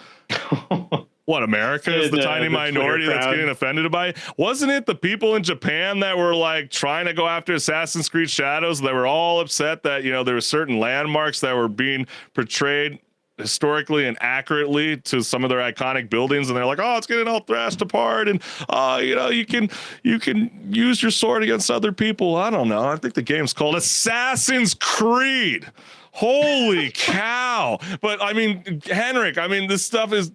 What, America is the tiny minority that's getting offended by it? Wasn't it the people in Japan that were like trying to go after Assassin's Creed Shadows? They were all upset that, there were certain landmarks that were being portrayed historically and accurately to some of their iconic buildings, and they're like, oh, it's getting all thrashed apart, and you can use your sword against other people. I don't know. I think the game's called Assassin's Creed. Holy cow. But I mean, HenricK, this stuff is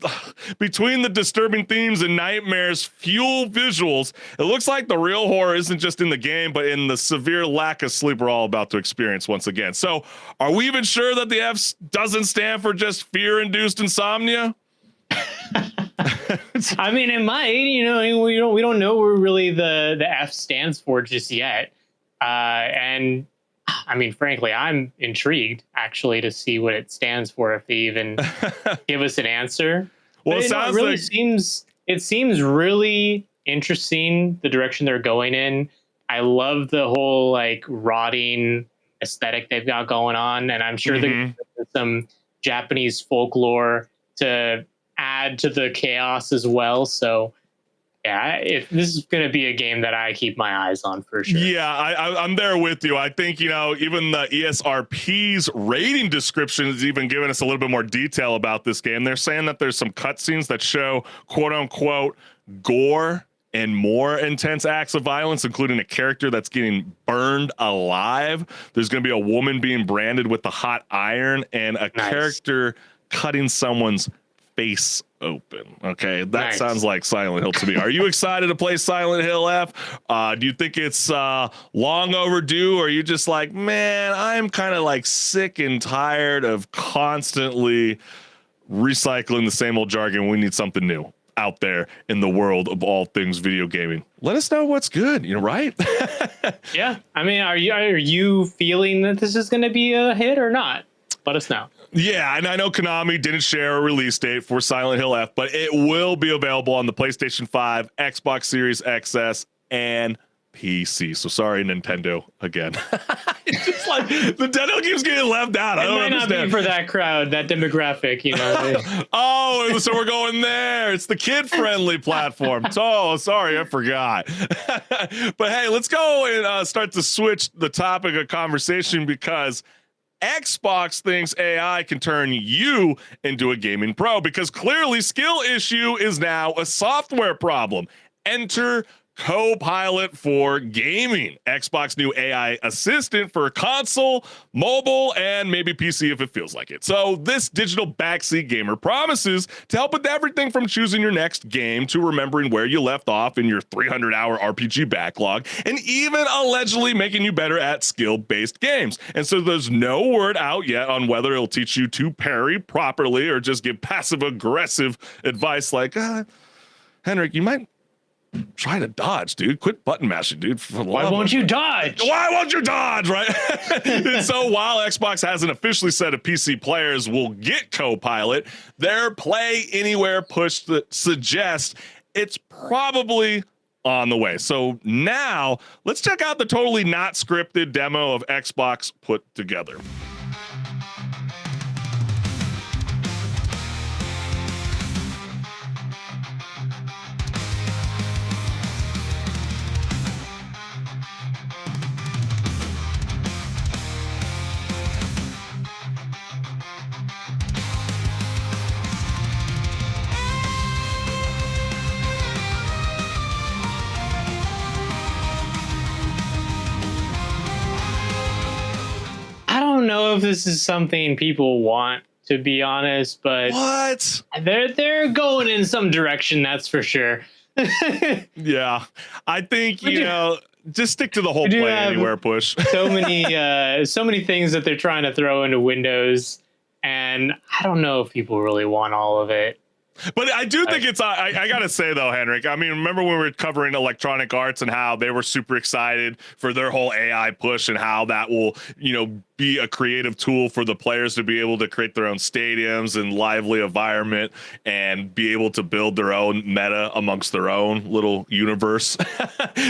between the disturbing themes and nightmares, fuel visuals. It looks like the real horror isn't just in the game, but in the severe lack of sleep we're all about to experience once again. So are we even sure that the F doesn't stand for just fear-induced insomnia? I mean, it might, we don't know where really the F stands for just yet. And I mean, frankly, I'm intrigued actually to see what it stands for, if they even give us an answer. Well, it seems really interesting, the direction they're going in. I love the whole like rotting aesthetic they've got going on, and I'm sure there's some Japanese folklore to add to the chaos as well. So yeah, this is going to be a game that I keep my eyes on for sure. Yeah, I'm there with you. I think, even the ESRP's rating description is even giving us a little bit more detail about this game. They're saying that there's some cutscenes that show, quote unquote, gore and more intense acts of violence, including a character that's getting burned alive. There's going to be a woman being branded with the hot iron, and a character cutting someone's face open. Okay, that sounds like Silent Hill to me. Are you excited to play Silent Hill F? Do you think it's long overdue, or are you just like, man, I'm kind of like sick and tired of constantly recycling the same old jargon? We need something new out there in the world of all things video gaming. Let us know what's good, right? Yeah, I mean, are you feeling that this is going to be a hit or not? Let us know. Yeah, and I know Konami didn't share a release date for Silent Hill F, but it will be available on the PlayStation 5, Xbox Series XS, and PC. So sorry, Nintendo, again. It's just like Nintendo keeps getting left out. I don't understand. Not be for that crowd, that demographic, Oh, so we're going there. It's the kid-friendly platform. Oh, sorry, I forgot. But hey, let's go and start to switch the topic of conversation, because Xbox thinks AI can turn you into a gaming pro, because clearly skill issue is now a software problem. Enter Copilot for gaming, Xbox new AI assistant for console, mobile, and maybe PC if it feels like it. So this digital backseat gamer promises to help with everything from choosing your next game to remembering where you left off in your 300-hour RPG backlog, and even allegedly making you better at skill-based games. And so there's no word out yet on whether it'll teach you to parry properly or just give passive-aggressive advice like, HenricK, you might try to dodge, dude. Quit button mashing, dude. Why won't you dodge? Why won't you dodge, right? And so while Xbox hasn't officially said if PC players will get Copilot, their Play Anywhere push that suggests it's probably on the way. So now let's check out the totally not scripted demo of Xbox put together. don't know if this is something people want, to be honest, but What? they're going in some direction, that's for sure. Yeah, I think We do- just stick to the whole we do play have- anywhere push. so many things that they're trying to throw into Windows, and I don't know if people really want all of it. But I do think it's, I gotta say though, HenricK, I mean, remember when we were covering Electronic Arts and how they were super excited for their whole AI push and how that will, be a creative tool for the players to be able to create their own stadiums and lively environment and be able to build their own meta amongst their own little universe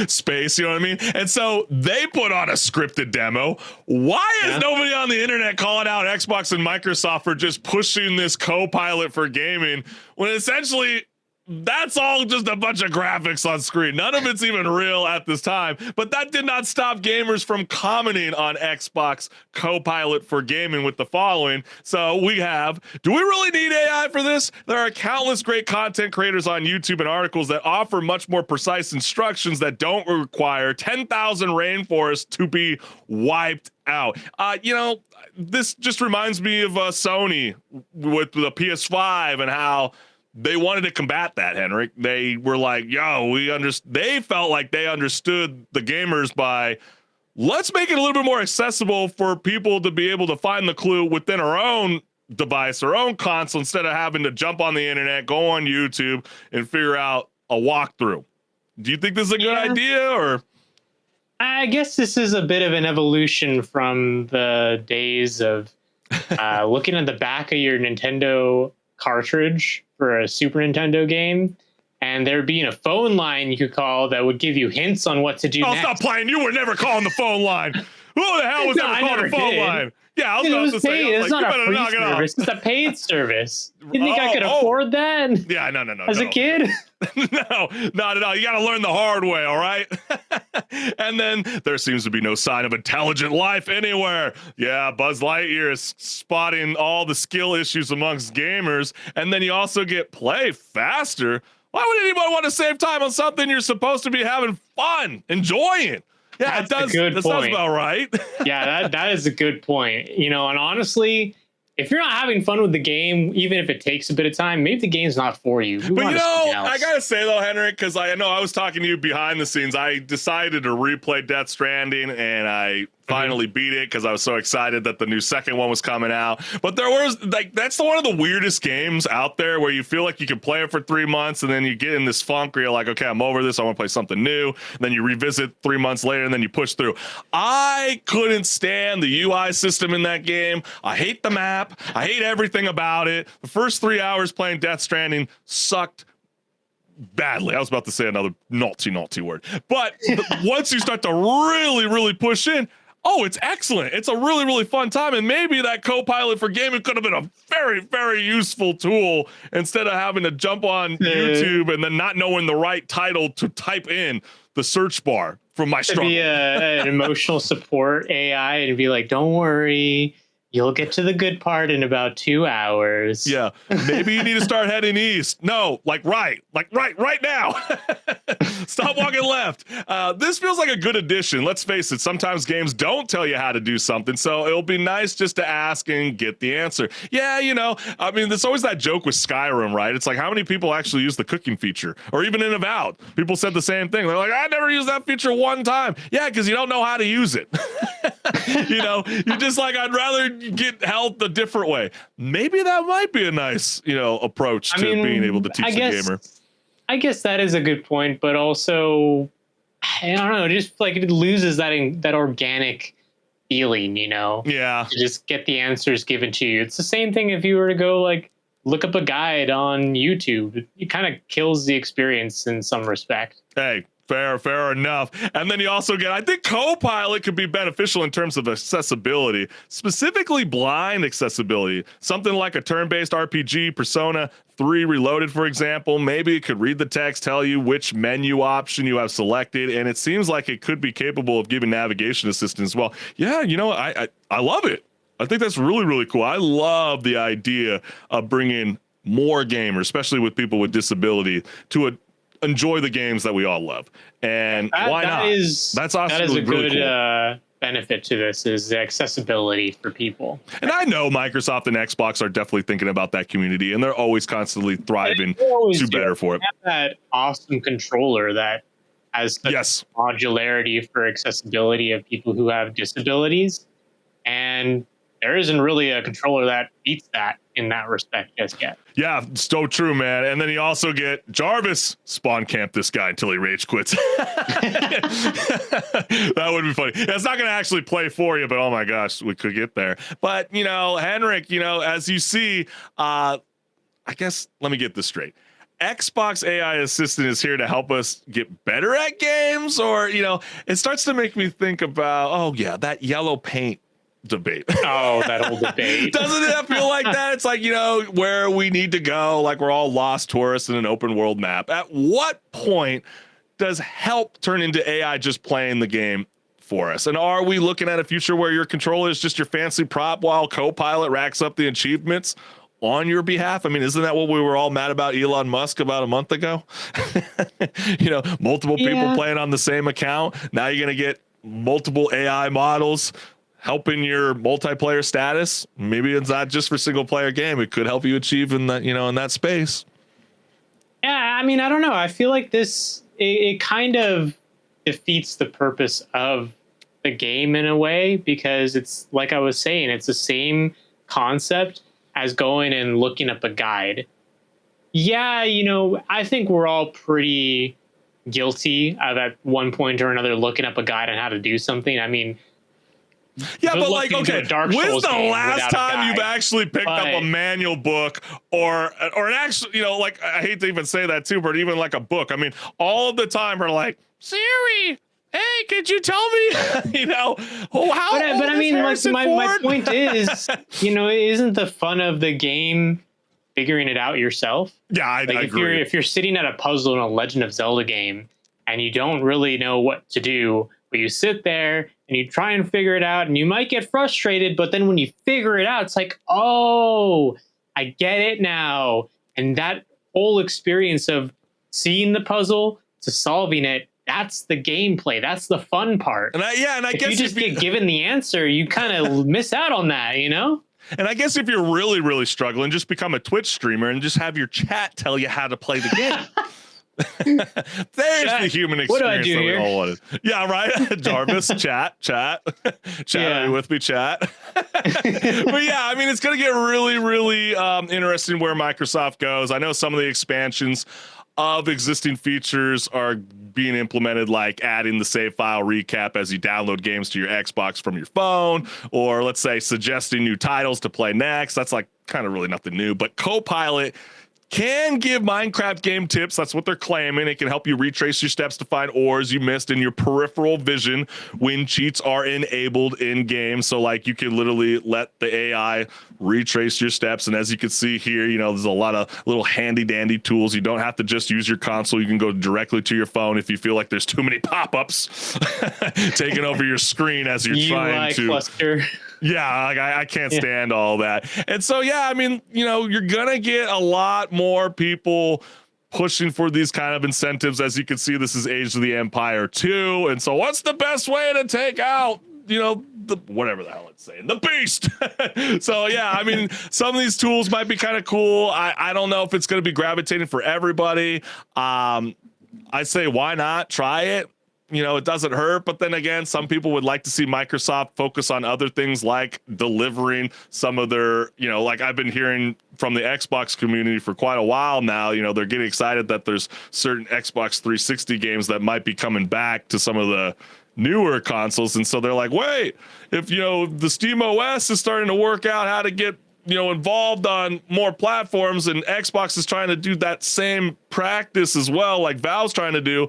space, you know what I mean? And so they put on a scripted demo. Why is nobody on the internet calling out Xbox and Microsoft for just pushing this Copilot for gaming when essentially that's all just a bunch of graphics on screen? None of it's even real at this time, but that did not stop gamers from commenting on Xbox Copilot for gaming with the following. So we have, do we really need AI for this? There are countless great content creators on YouTube and articles that offer much more precise instructions that don't require 10,000 rainforests to be wiped out. This just reminds me of Sony with the PS5 and how they wanted to combat that, HenricK. They were like, they felt like they understood the gamers by, let's make it a little bit more accessible for people to be able to find the clue within our own device, our own console, instead of having to jump on the internet, go on YouTube, and figure out a walkthrough. Do you think this is a good idea, or? I guess this is a bit of an evolution from the days of looking at the back of your Nintendo cartridge for a Super Nintendo game, and there being a phone line you could call that would give you hints on what to do next. Stop playing. You were never calling the phone line. Who the hell was ever calling the phone line? Yeah, I was about to say, it's not a free service. It's a paid service. You think I could afford that? Yeah, no. As a kid? No, not at all. You got to learn the hard way, all right? And then there seems to be no sign of intelligent life anywhere. Yeah, Buzz Lightyear is spotting all the skill issues amongst gamers. And then you also get play faster. Why would anybody want to save time on something you're supposed to be having fun, enjoying? Yeah, That's a good that point. sounds about right. Yeah, that is a good point. And honestly, if you're not having fun with the game, even if it takes a bit of time, maybe the game's not for you. But I gotta say though, HenricK, because I know I was talking to you behind the scenes, I decided to replay Death Stranding, and I finally beat it because I was so excited that the new second one was coming out. But there was that's one of the weirdest games out there where you feel like you can play it for 3 months and then you get in this funk where you're like, okay, I'm over this, I want to play something new. And then you revisit 3 months later and then you push through. I couldn't stand the UI system in that game. I hate the map. I hate everything about it. The first 3 hours playing Death Stranding sucked badly. I was about to say another naughty word. But once you start to really push in, it's excellent. It's a really fun time. And maybe that Copilot for gaming could have been a very useful tool instead of having to jump on YouTube and then not knowing the right title to type in the search bar from my struggle. Be an emotional support AI and be like, don't worry, you'll get to the good part in about 2 hours. Yeah, maybe you need to start heading east. No, right now. Stop walking left. This feels like a good addition. Let's face it, sometimes games don't tell you how to do something, so it'll be nice just to ask and get the answer. Yeah, I mean, there's always that joke with Skyrim, right? It's like, how many people actually use the cooking feature? Or even in Avowed, people said the same thing. They're like, I never used that feature one time. Yeah, because you don't know how to use it. You're just like, I'd rather get help a different way. Maybe that might be a nice, approach to being able to teach the gamer. I guess that is a good point, but also, I don't know, just like it loses that organic feeling, Yeah. to just get the answers given to you. It's the same thing if you were to go look up a guide on YouTube. It kind of kills the experience in some respect. Hey, fair enough. And then you also get, I think Copilot could be beneficial in terms of accessibility, specifically blind accessibility. Something like a turn-based RPG, Persona 3 Reloaded, for example. Maybe it could read the text, tell you which menu option you have selected, and it seems like it could be capable of giving navigation assistance as well. Yeah, I love it. I think that's really cool. I love the idea of bringing more gamers, especially with people with disability, to enjoy the games that we all love. And why not? That's awesome. That is a really good cool. benefit to this is the accessibility for people. And I know Microsoft and Xbox are definitely thinking about that community, and they're always constantly thriving to better for it. They have that awesome controller that has such Yes. modularity for accessibility of people who have disabilities, and there isn't really a controller that beats that in that respect just yet. Yeah, so true, man. And then you also get Jarvis spawn camp this guy until he rage quits. That would be funny. It's not going to actually play for you, but oh my gosh, we could get there. But, you know, HenricK, you know, as you see, I guess, let me get this straight. Xbox AI assistant is here to help us get better at games, or, you know, it starts to make me think about, oh yeah, that yellow paint debate. Oh, that old debate. Doesn't it feel like that? It's like, you know, where we need to go, like we're all lost tourists in an open world map. At what point does help turn into AI just playing the game for us? And are we looking at a future where your controller is just your fancy prop while Copilot racks up the achievements on your behalf? I mean, isn't that what we were all mad about Elon Musk about a month ago? You know, multiple people playing on the same account. Now you're going to get multiple AI models helping your multiplayer status. Maybe it's not just for single player game. It could help you achieve in that, you know, in that space. Yeah, I mean, I don't know. I feel like it kind of defeats the purpose of the game in a way, because it's like I was saying, it's the same concept as going and looking up a guide. Yeah, you know, I think we're all pretty guilty of at one point or another looking up a guide on how to do something. I mean, yeah, but like, okay, when's the last time you've guide? actually picked up a manual book or an actual, you know, like, I hate to even say that too, but even like a book. I mean, all of the time we're like, Siri, hey, could you tell me, you know, how? But I mean, like, my point is, you know, isn't the fun of the game figuring it out yourself? Yeah, I agree. If you're sitting at a puzzle in a Legend of Zelda game and you don't really know what to do, but you sit there and you try and figure it out, and you might get frustrated, but then when you figure it out, it's like, oh, I get it now. And that whole experience of seeing the puzzle to solving it, that's the gameplay. That's the fun part. And I if guess you just get given the answer, you kind of miss out on that, you know? And I guess if you're really, really struggling, just become a Twitch streamer and just have your chat tell you how to play the game. There's the human experience. What do I do that we here? all wanted. Yeah, right. Jarvis, chat. Are you with me, chat? But yeah, I mean, it's gonna get really, really interesting where Microsoft goes. I know some of the expansions of existing features are being implemented, like adding the save file recap as you download games to your Xbox from your phone, or let's say suggesting new titles to play next. That's like kind of really nothing new, but Copilot can give Minecraft game tips. That's what they're claiming. It can help you retrace your steps to find ores you missed in your peripheral vision when cheats are enabled in game. So like you can literally let the AI retrace your steps. And as you can see here, you know, there's a lot of little handy dandy tools. You don't have to just use your console. You can go directly to your phone if you feel like there's too many pop-ups taking over your screen as you're trying to cluster. Yeah, like I can't stand all that. And so, yeah, I mean, you know, you're going to get a lot more people pushing for these kind of incentives. As you can see, this is Age of the Empire 2. And so what's the best way to take out, you know, the whatever the hell it's saying, the beast? So, yeah, I mean, some of these tools might be kind of cool. I don't know if it's going to be gravitating for everybody. I say, why not try it? You know, it doesn't hurt. But then again, some people would like to see Microsoft focus on other things like delivering some of their, you know, like I've been hearing from the Xbox community for quite a while now. You know, they're getting excited that there's certain Xbox 360 games that might be coming back to some of the newer consoles. And so they're like, wait, if, you know, the Steam OS is starting to work out how to get, you know, involved on more platforms, and Xbox is trying to do that same practice as well, like Valve's trying to do,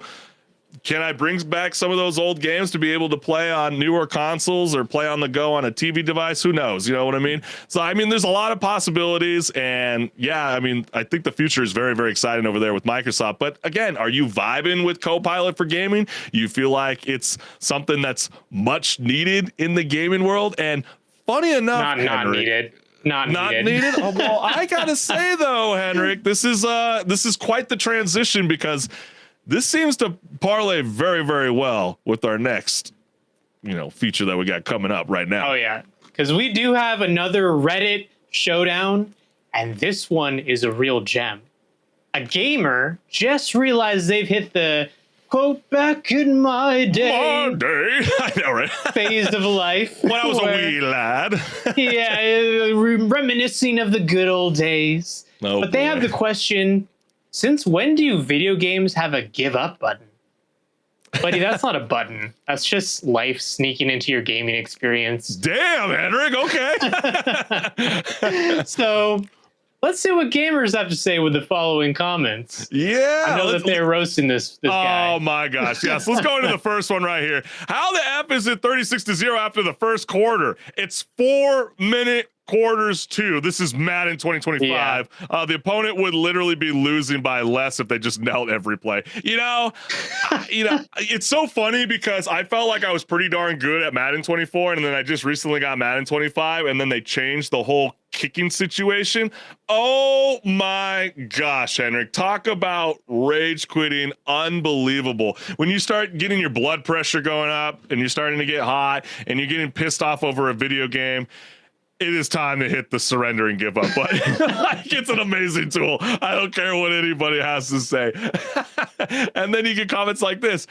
can I bring back some of those old games to be able to play on newer consoles or play on the go on a TV device? Who knows? You know what I mean? So, I mean, there's a lot of possibilities. And yeah, I mean, I think the future is very, very exciting over there with Microsoft. But again, are you vibing with Copilot for gaming? You feel like it's something that's much needed in the gaming world? And funny enough, not needed. Not needed. Oh, well, I gotta say though, HenricK, this is quite the transition, because this seems to parlay very, very well with our next feature that we got coming up right now. Oh yeah, because we do have another Reddit showdown, and this one is a real gem. A gamer just realized they've hit the quote back in my day I know, right? phase of life. When I was a wee lad. Yeah, reminiscing of the good old days. Oh, but they have the question, since when do video games have a give up button? Buddy, that's not a button. That's just life sneaking into your gaming experience. Damn, HenricK, okay. So let's see what gamers have to say with the following comments. Yeah. I know that they're roasting this guy. Oh my gosh. Yes. Let's go into the first one right here. How the F is it 36-0 after the first quarter? It's 4-minute quarters too. This is Madden 2025. Yeah. The opponent would literally be losing by less if they just knelt every play. It's so funny because I felt like I was pretty darn good at Madden 24, and then I just recently got Madden 25, and then they changed the whole kicking situation. Oh my gosh, HenricK, talk about rage quitting. Unbelievable. When you start getting your blood pressure going up and you're starting to get hot and you're getting pissed off over a video game, it is time to hit the surrender and give up button. It's an amazing tool. I don't care what anybody has to say. And then you get comments like this.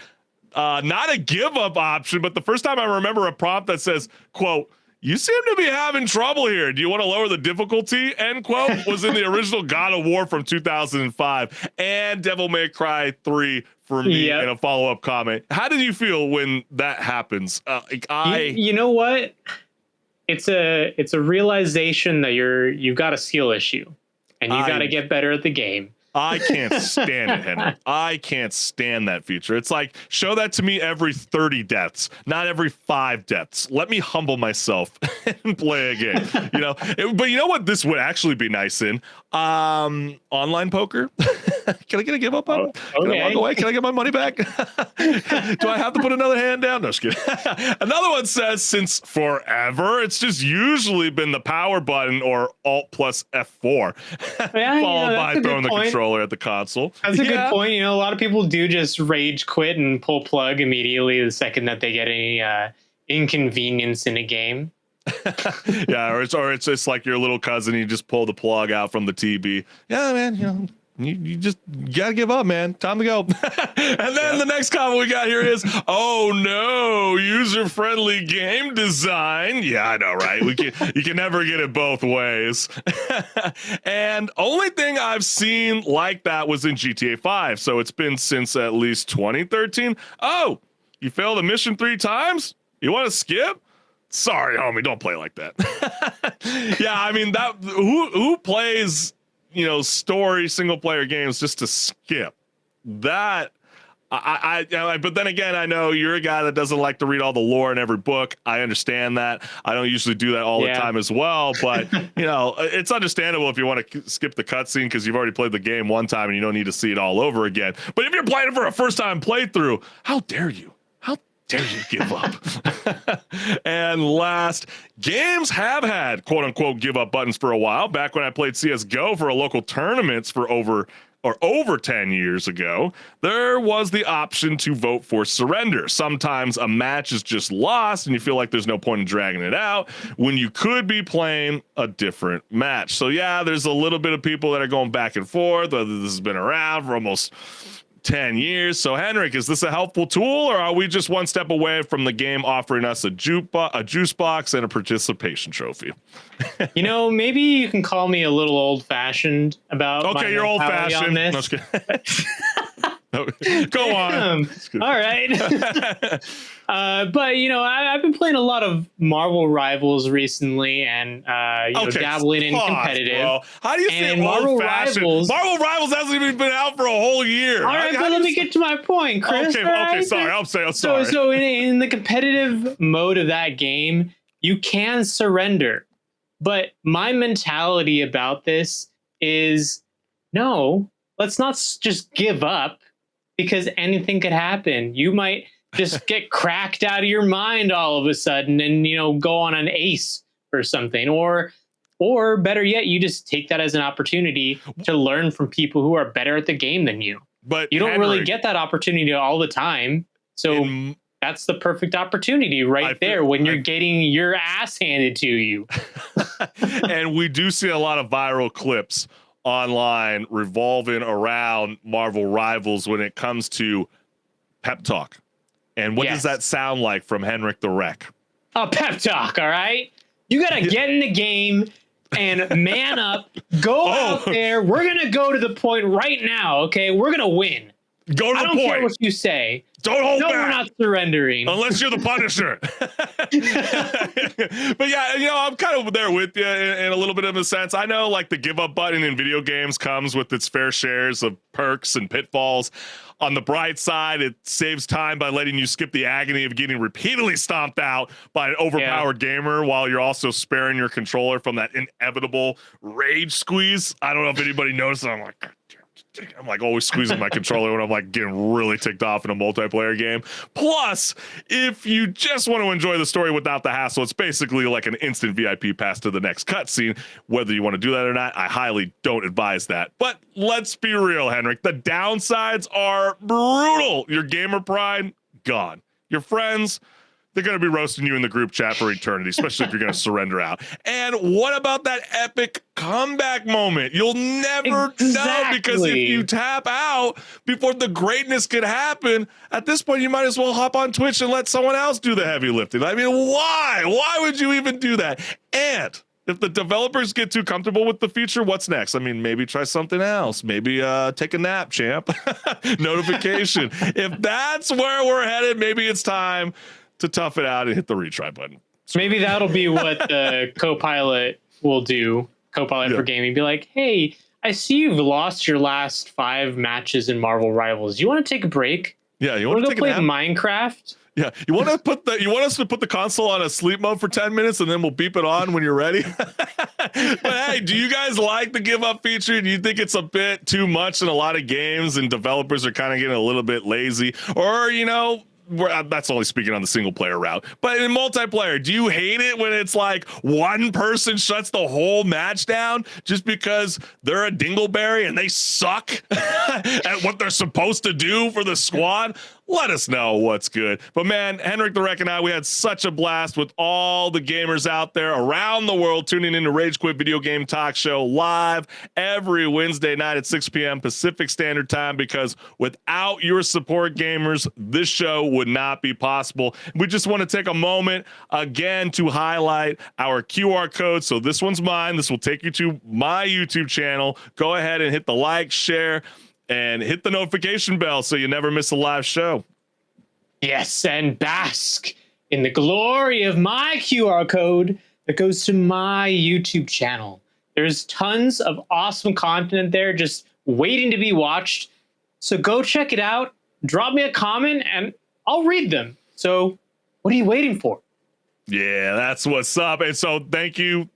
Not a give up option, but the first time I remember a prompt that says, quote, "You seem to be having trouble here. Do you want to lower the difficulty?" End quote, was in the original God of War from 2005 and Devil May Cry 3 for me in a follow-up comment. How did you feel when that happens? You know what? It's a realization that you've got a skill issue and you got to get better at the game. I can't stand it, HenricK. I can't stand that feature. It's like, show that to me every 30 deaths, not every 5 deaths. Let me humble myself and play a game. But you know what this would actually be nice in? Online poker. Can I get a give up on? Can I walk away? Can I get my money back? Do I have to put another hand down? No, just kidding. Another one says, since forever, it's just usually been the power button or Alt plus F4, followed by throwing the controller at the console. That's a good point. A lot of people do just rage quit and pull plug immediately the second that they get any inconvenience in a game. Yeah, or it's just like your little cousin. You just pull the plug out from the TV. Yeah, man. You just gotta give up, man. Time to go. And then the next comment we got here is, oh no, user-friendly game design. Yeah, I know, right? You can never get it both ways. And only thing I've seen like that was in GTA 5. So it's been since at least 2013. Oh, you failed a mission 3 times? You want to skip? Sorry, homie, don't play like that. Yeah, I mean, that who plays story single player games just to skip that? But then again, I know you're a guy that doesn't like to read all the lore in every book. I understand that. I don't usually do that all the time as well, but it's understandable if you want to skip the cutscene because you've already played the game one time and you don't need to see it all over again. But if you're playing it for a first time playthrough, how dare you? Dare you give up? And last, games have had quote unquote give up buttons for a while. Back when I played CSGO for a local tournaments for over 10 years ago, there was the option to vote for surrender. Sometimes a match is just lost and you feel like there's no point in dragging it out when you could be playing a different match. So yeah, there's a little bit of people that are going back and forth, whether this has been around for almost 10 years. So HenricK, is this a helpful tool, or are we just one step away from the game offering us a juice box and a participation trophy? Maybe you can call me a little old-fashioned about my you're old-fashioned on this. No, just kidding. Go on. All right. But I've been playing a lot of Marvel Rivals recently, and dabbling in competitive. Bro. How do you say Marvel Rivals? Marvel Rivals hasn't even been out for a whole year. All right, but let me get to my point, Chris. Okay, sorry. I'm sorry. So in the competitive mode of that game, you can surrender, but my mentality about this is no. Let's not just give up, because anything could happen. You might just get cracked out of your mind all of a sudden and, go on an ace or something. Or better yet, you just take that as an opportunity to learn from people who are better at the game than you. But you don't really get that opportunity all the time. So that's the perfect opportunity right there when you're getting your ass handed to you. And we do see a lot of viral clips online revolving around Marvel Rivals when it comes to pep talk. And what does that sound like from HenricK the Wreck? A pep talk, all right? You got to get in the game and man up. Go out there. We're going to go to the point right now, okay? We're going to win. Go to the point. I don't care what you say. Don't hold back. We're not surrendering. Unless you're the Punisher. But yeah, you know, I'm kind of there with you in a little bit of a sense. I know like the give up button in video games comes with its fair shares of perks and pitfalls. On the bright side, it saves time by letting you skip the agony of getting repeatedly stomped out by an overpowered gamer while you're also sparing your controller from that inevitable rage squeeze. I don't know if anybody noticed. I'm like always squeezing my controller when I'm like getting really ticked off in a multiplayer game. Plus, if you just want to enjoy the story without the hassle, it's basically like an instant VIP pass to the next cutscene. Whether you want to do that or not, I highly don't advise that. But let's be real, HenricK. The downsides are brutal. Your gamer pride, gone. Your friends, they're going to be roasting you in the group chat for eternity, especially if you're going to surrender out. And what about that epic comeback moment? You'll never know, because if you tap out before the greatness can happen, at this point, you might as well hop on Twitch and let someone else do the heavy lifting. I mean, why? Why would you even do that? And if the developers get too comfortable with the feature, what's next? I mean, maybe try something else. Maybe take a nap, champ. Notification. If that's where we're headed, maybe it's time to tough it out and hit the retry button. Maybe that'll be what the Copilot will do. Copilot for gaming. Be like, hey, I see you've lost your last 5 matches in Marvel Rivals. You want to take a break? Yeah, you want to go play Minecraft? Yeah, you want us to put the console on a sleep mode for 10 minutes and then we'll beep it on when you're ready. But hey, do you guys like the give up feature? Do you think it's a bit too much in a lot of games and developers are kind of getting a little bit lazy? Or, you know, that's only speaking on the single player route, but in multiplayer, do you hate it when it's like one person shuts the whole match down just because they're a dingleberry and they suck at what they're supposed to do for the squad? Let us know what's good. But man, HenricK the Wreck and I, we had such a blast with all the gamers out there around the world tuning into Rage Quit Video Game Talk Show live every Wednesday night at 6 p.m. Pacific Standard Time, because without your support, gamers, this show would not be possible. We just want to take a moment again to highlight our QR code. So this one's mine. This will take you to my YouTube channel. Go ahead and hit the like, share, and hit the notification bell so you never miss a live show. Yes, and bask in the glory of my QR code that goes to my YouTube channel. There's tons of awesome content there just waiting to be watched. So go check it out. Drop me a comment and I'll read them. So what are you waiting for? Yeah, that's what's up. And so thank you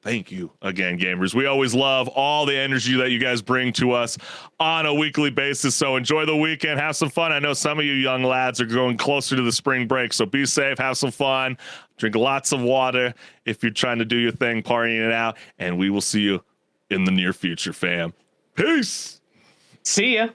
again, gamers. We always love all the energy that you guys bring to us on a weekly basis. So enjoy the weekend, have some fun. I know some of you young lads are going closer to the spring break, so be safe, have some fun, drink lots of water if you're trying to do your thing, partying it out, and we will see you in the near future, fam. Peace. See ya.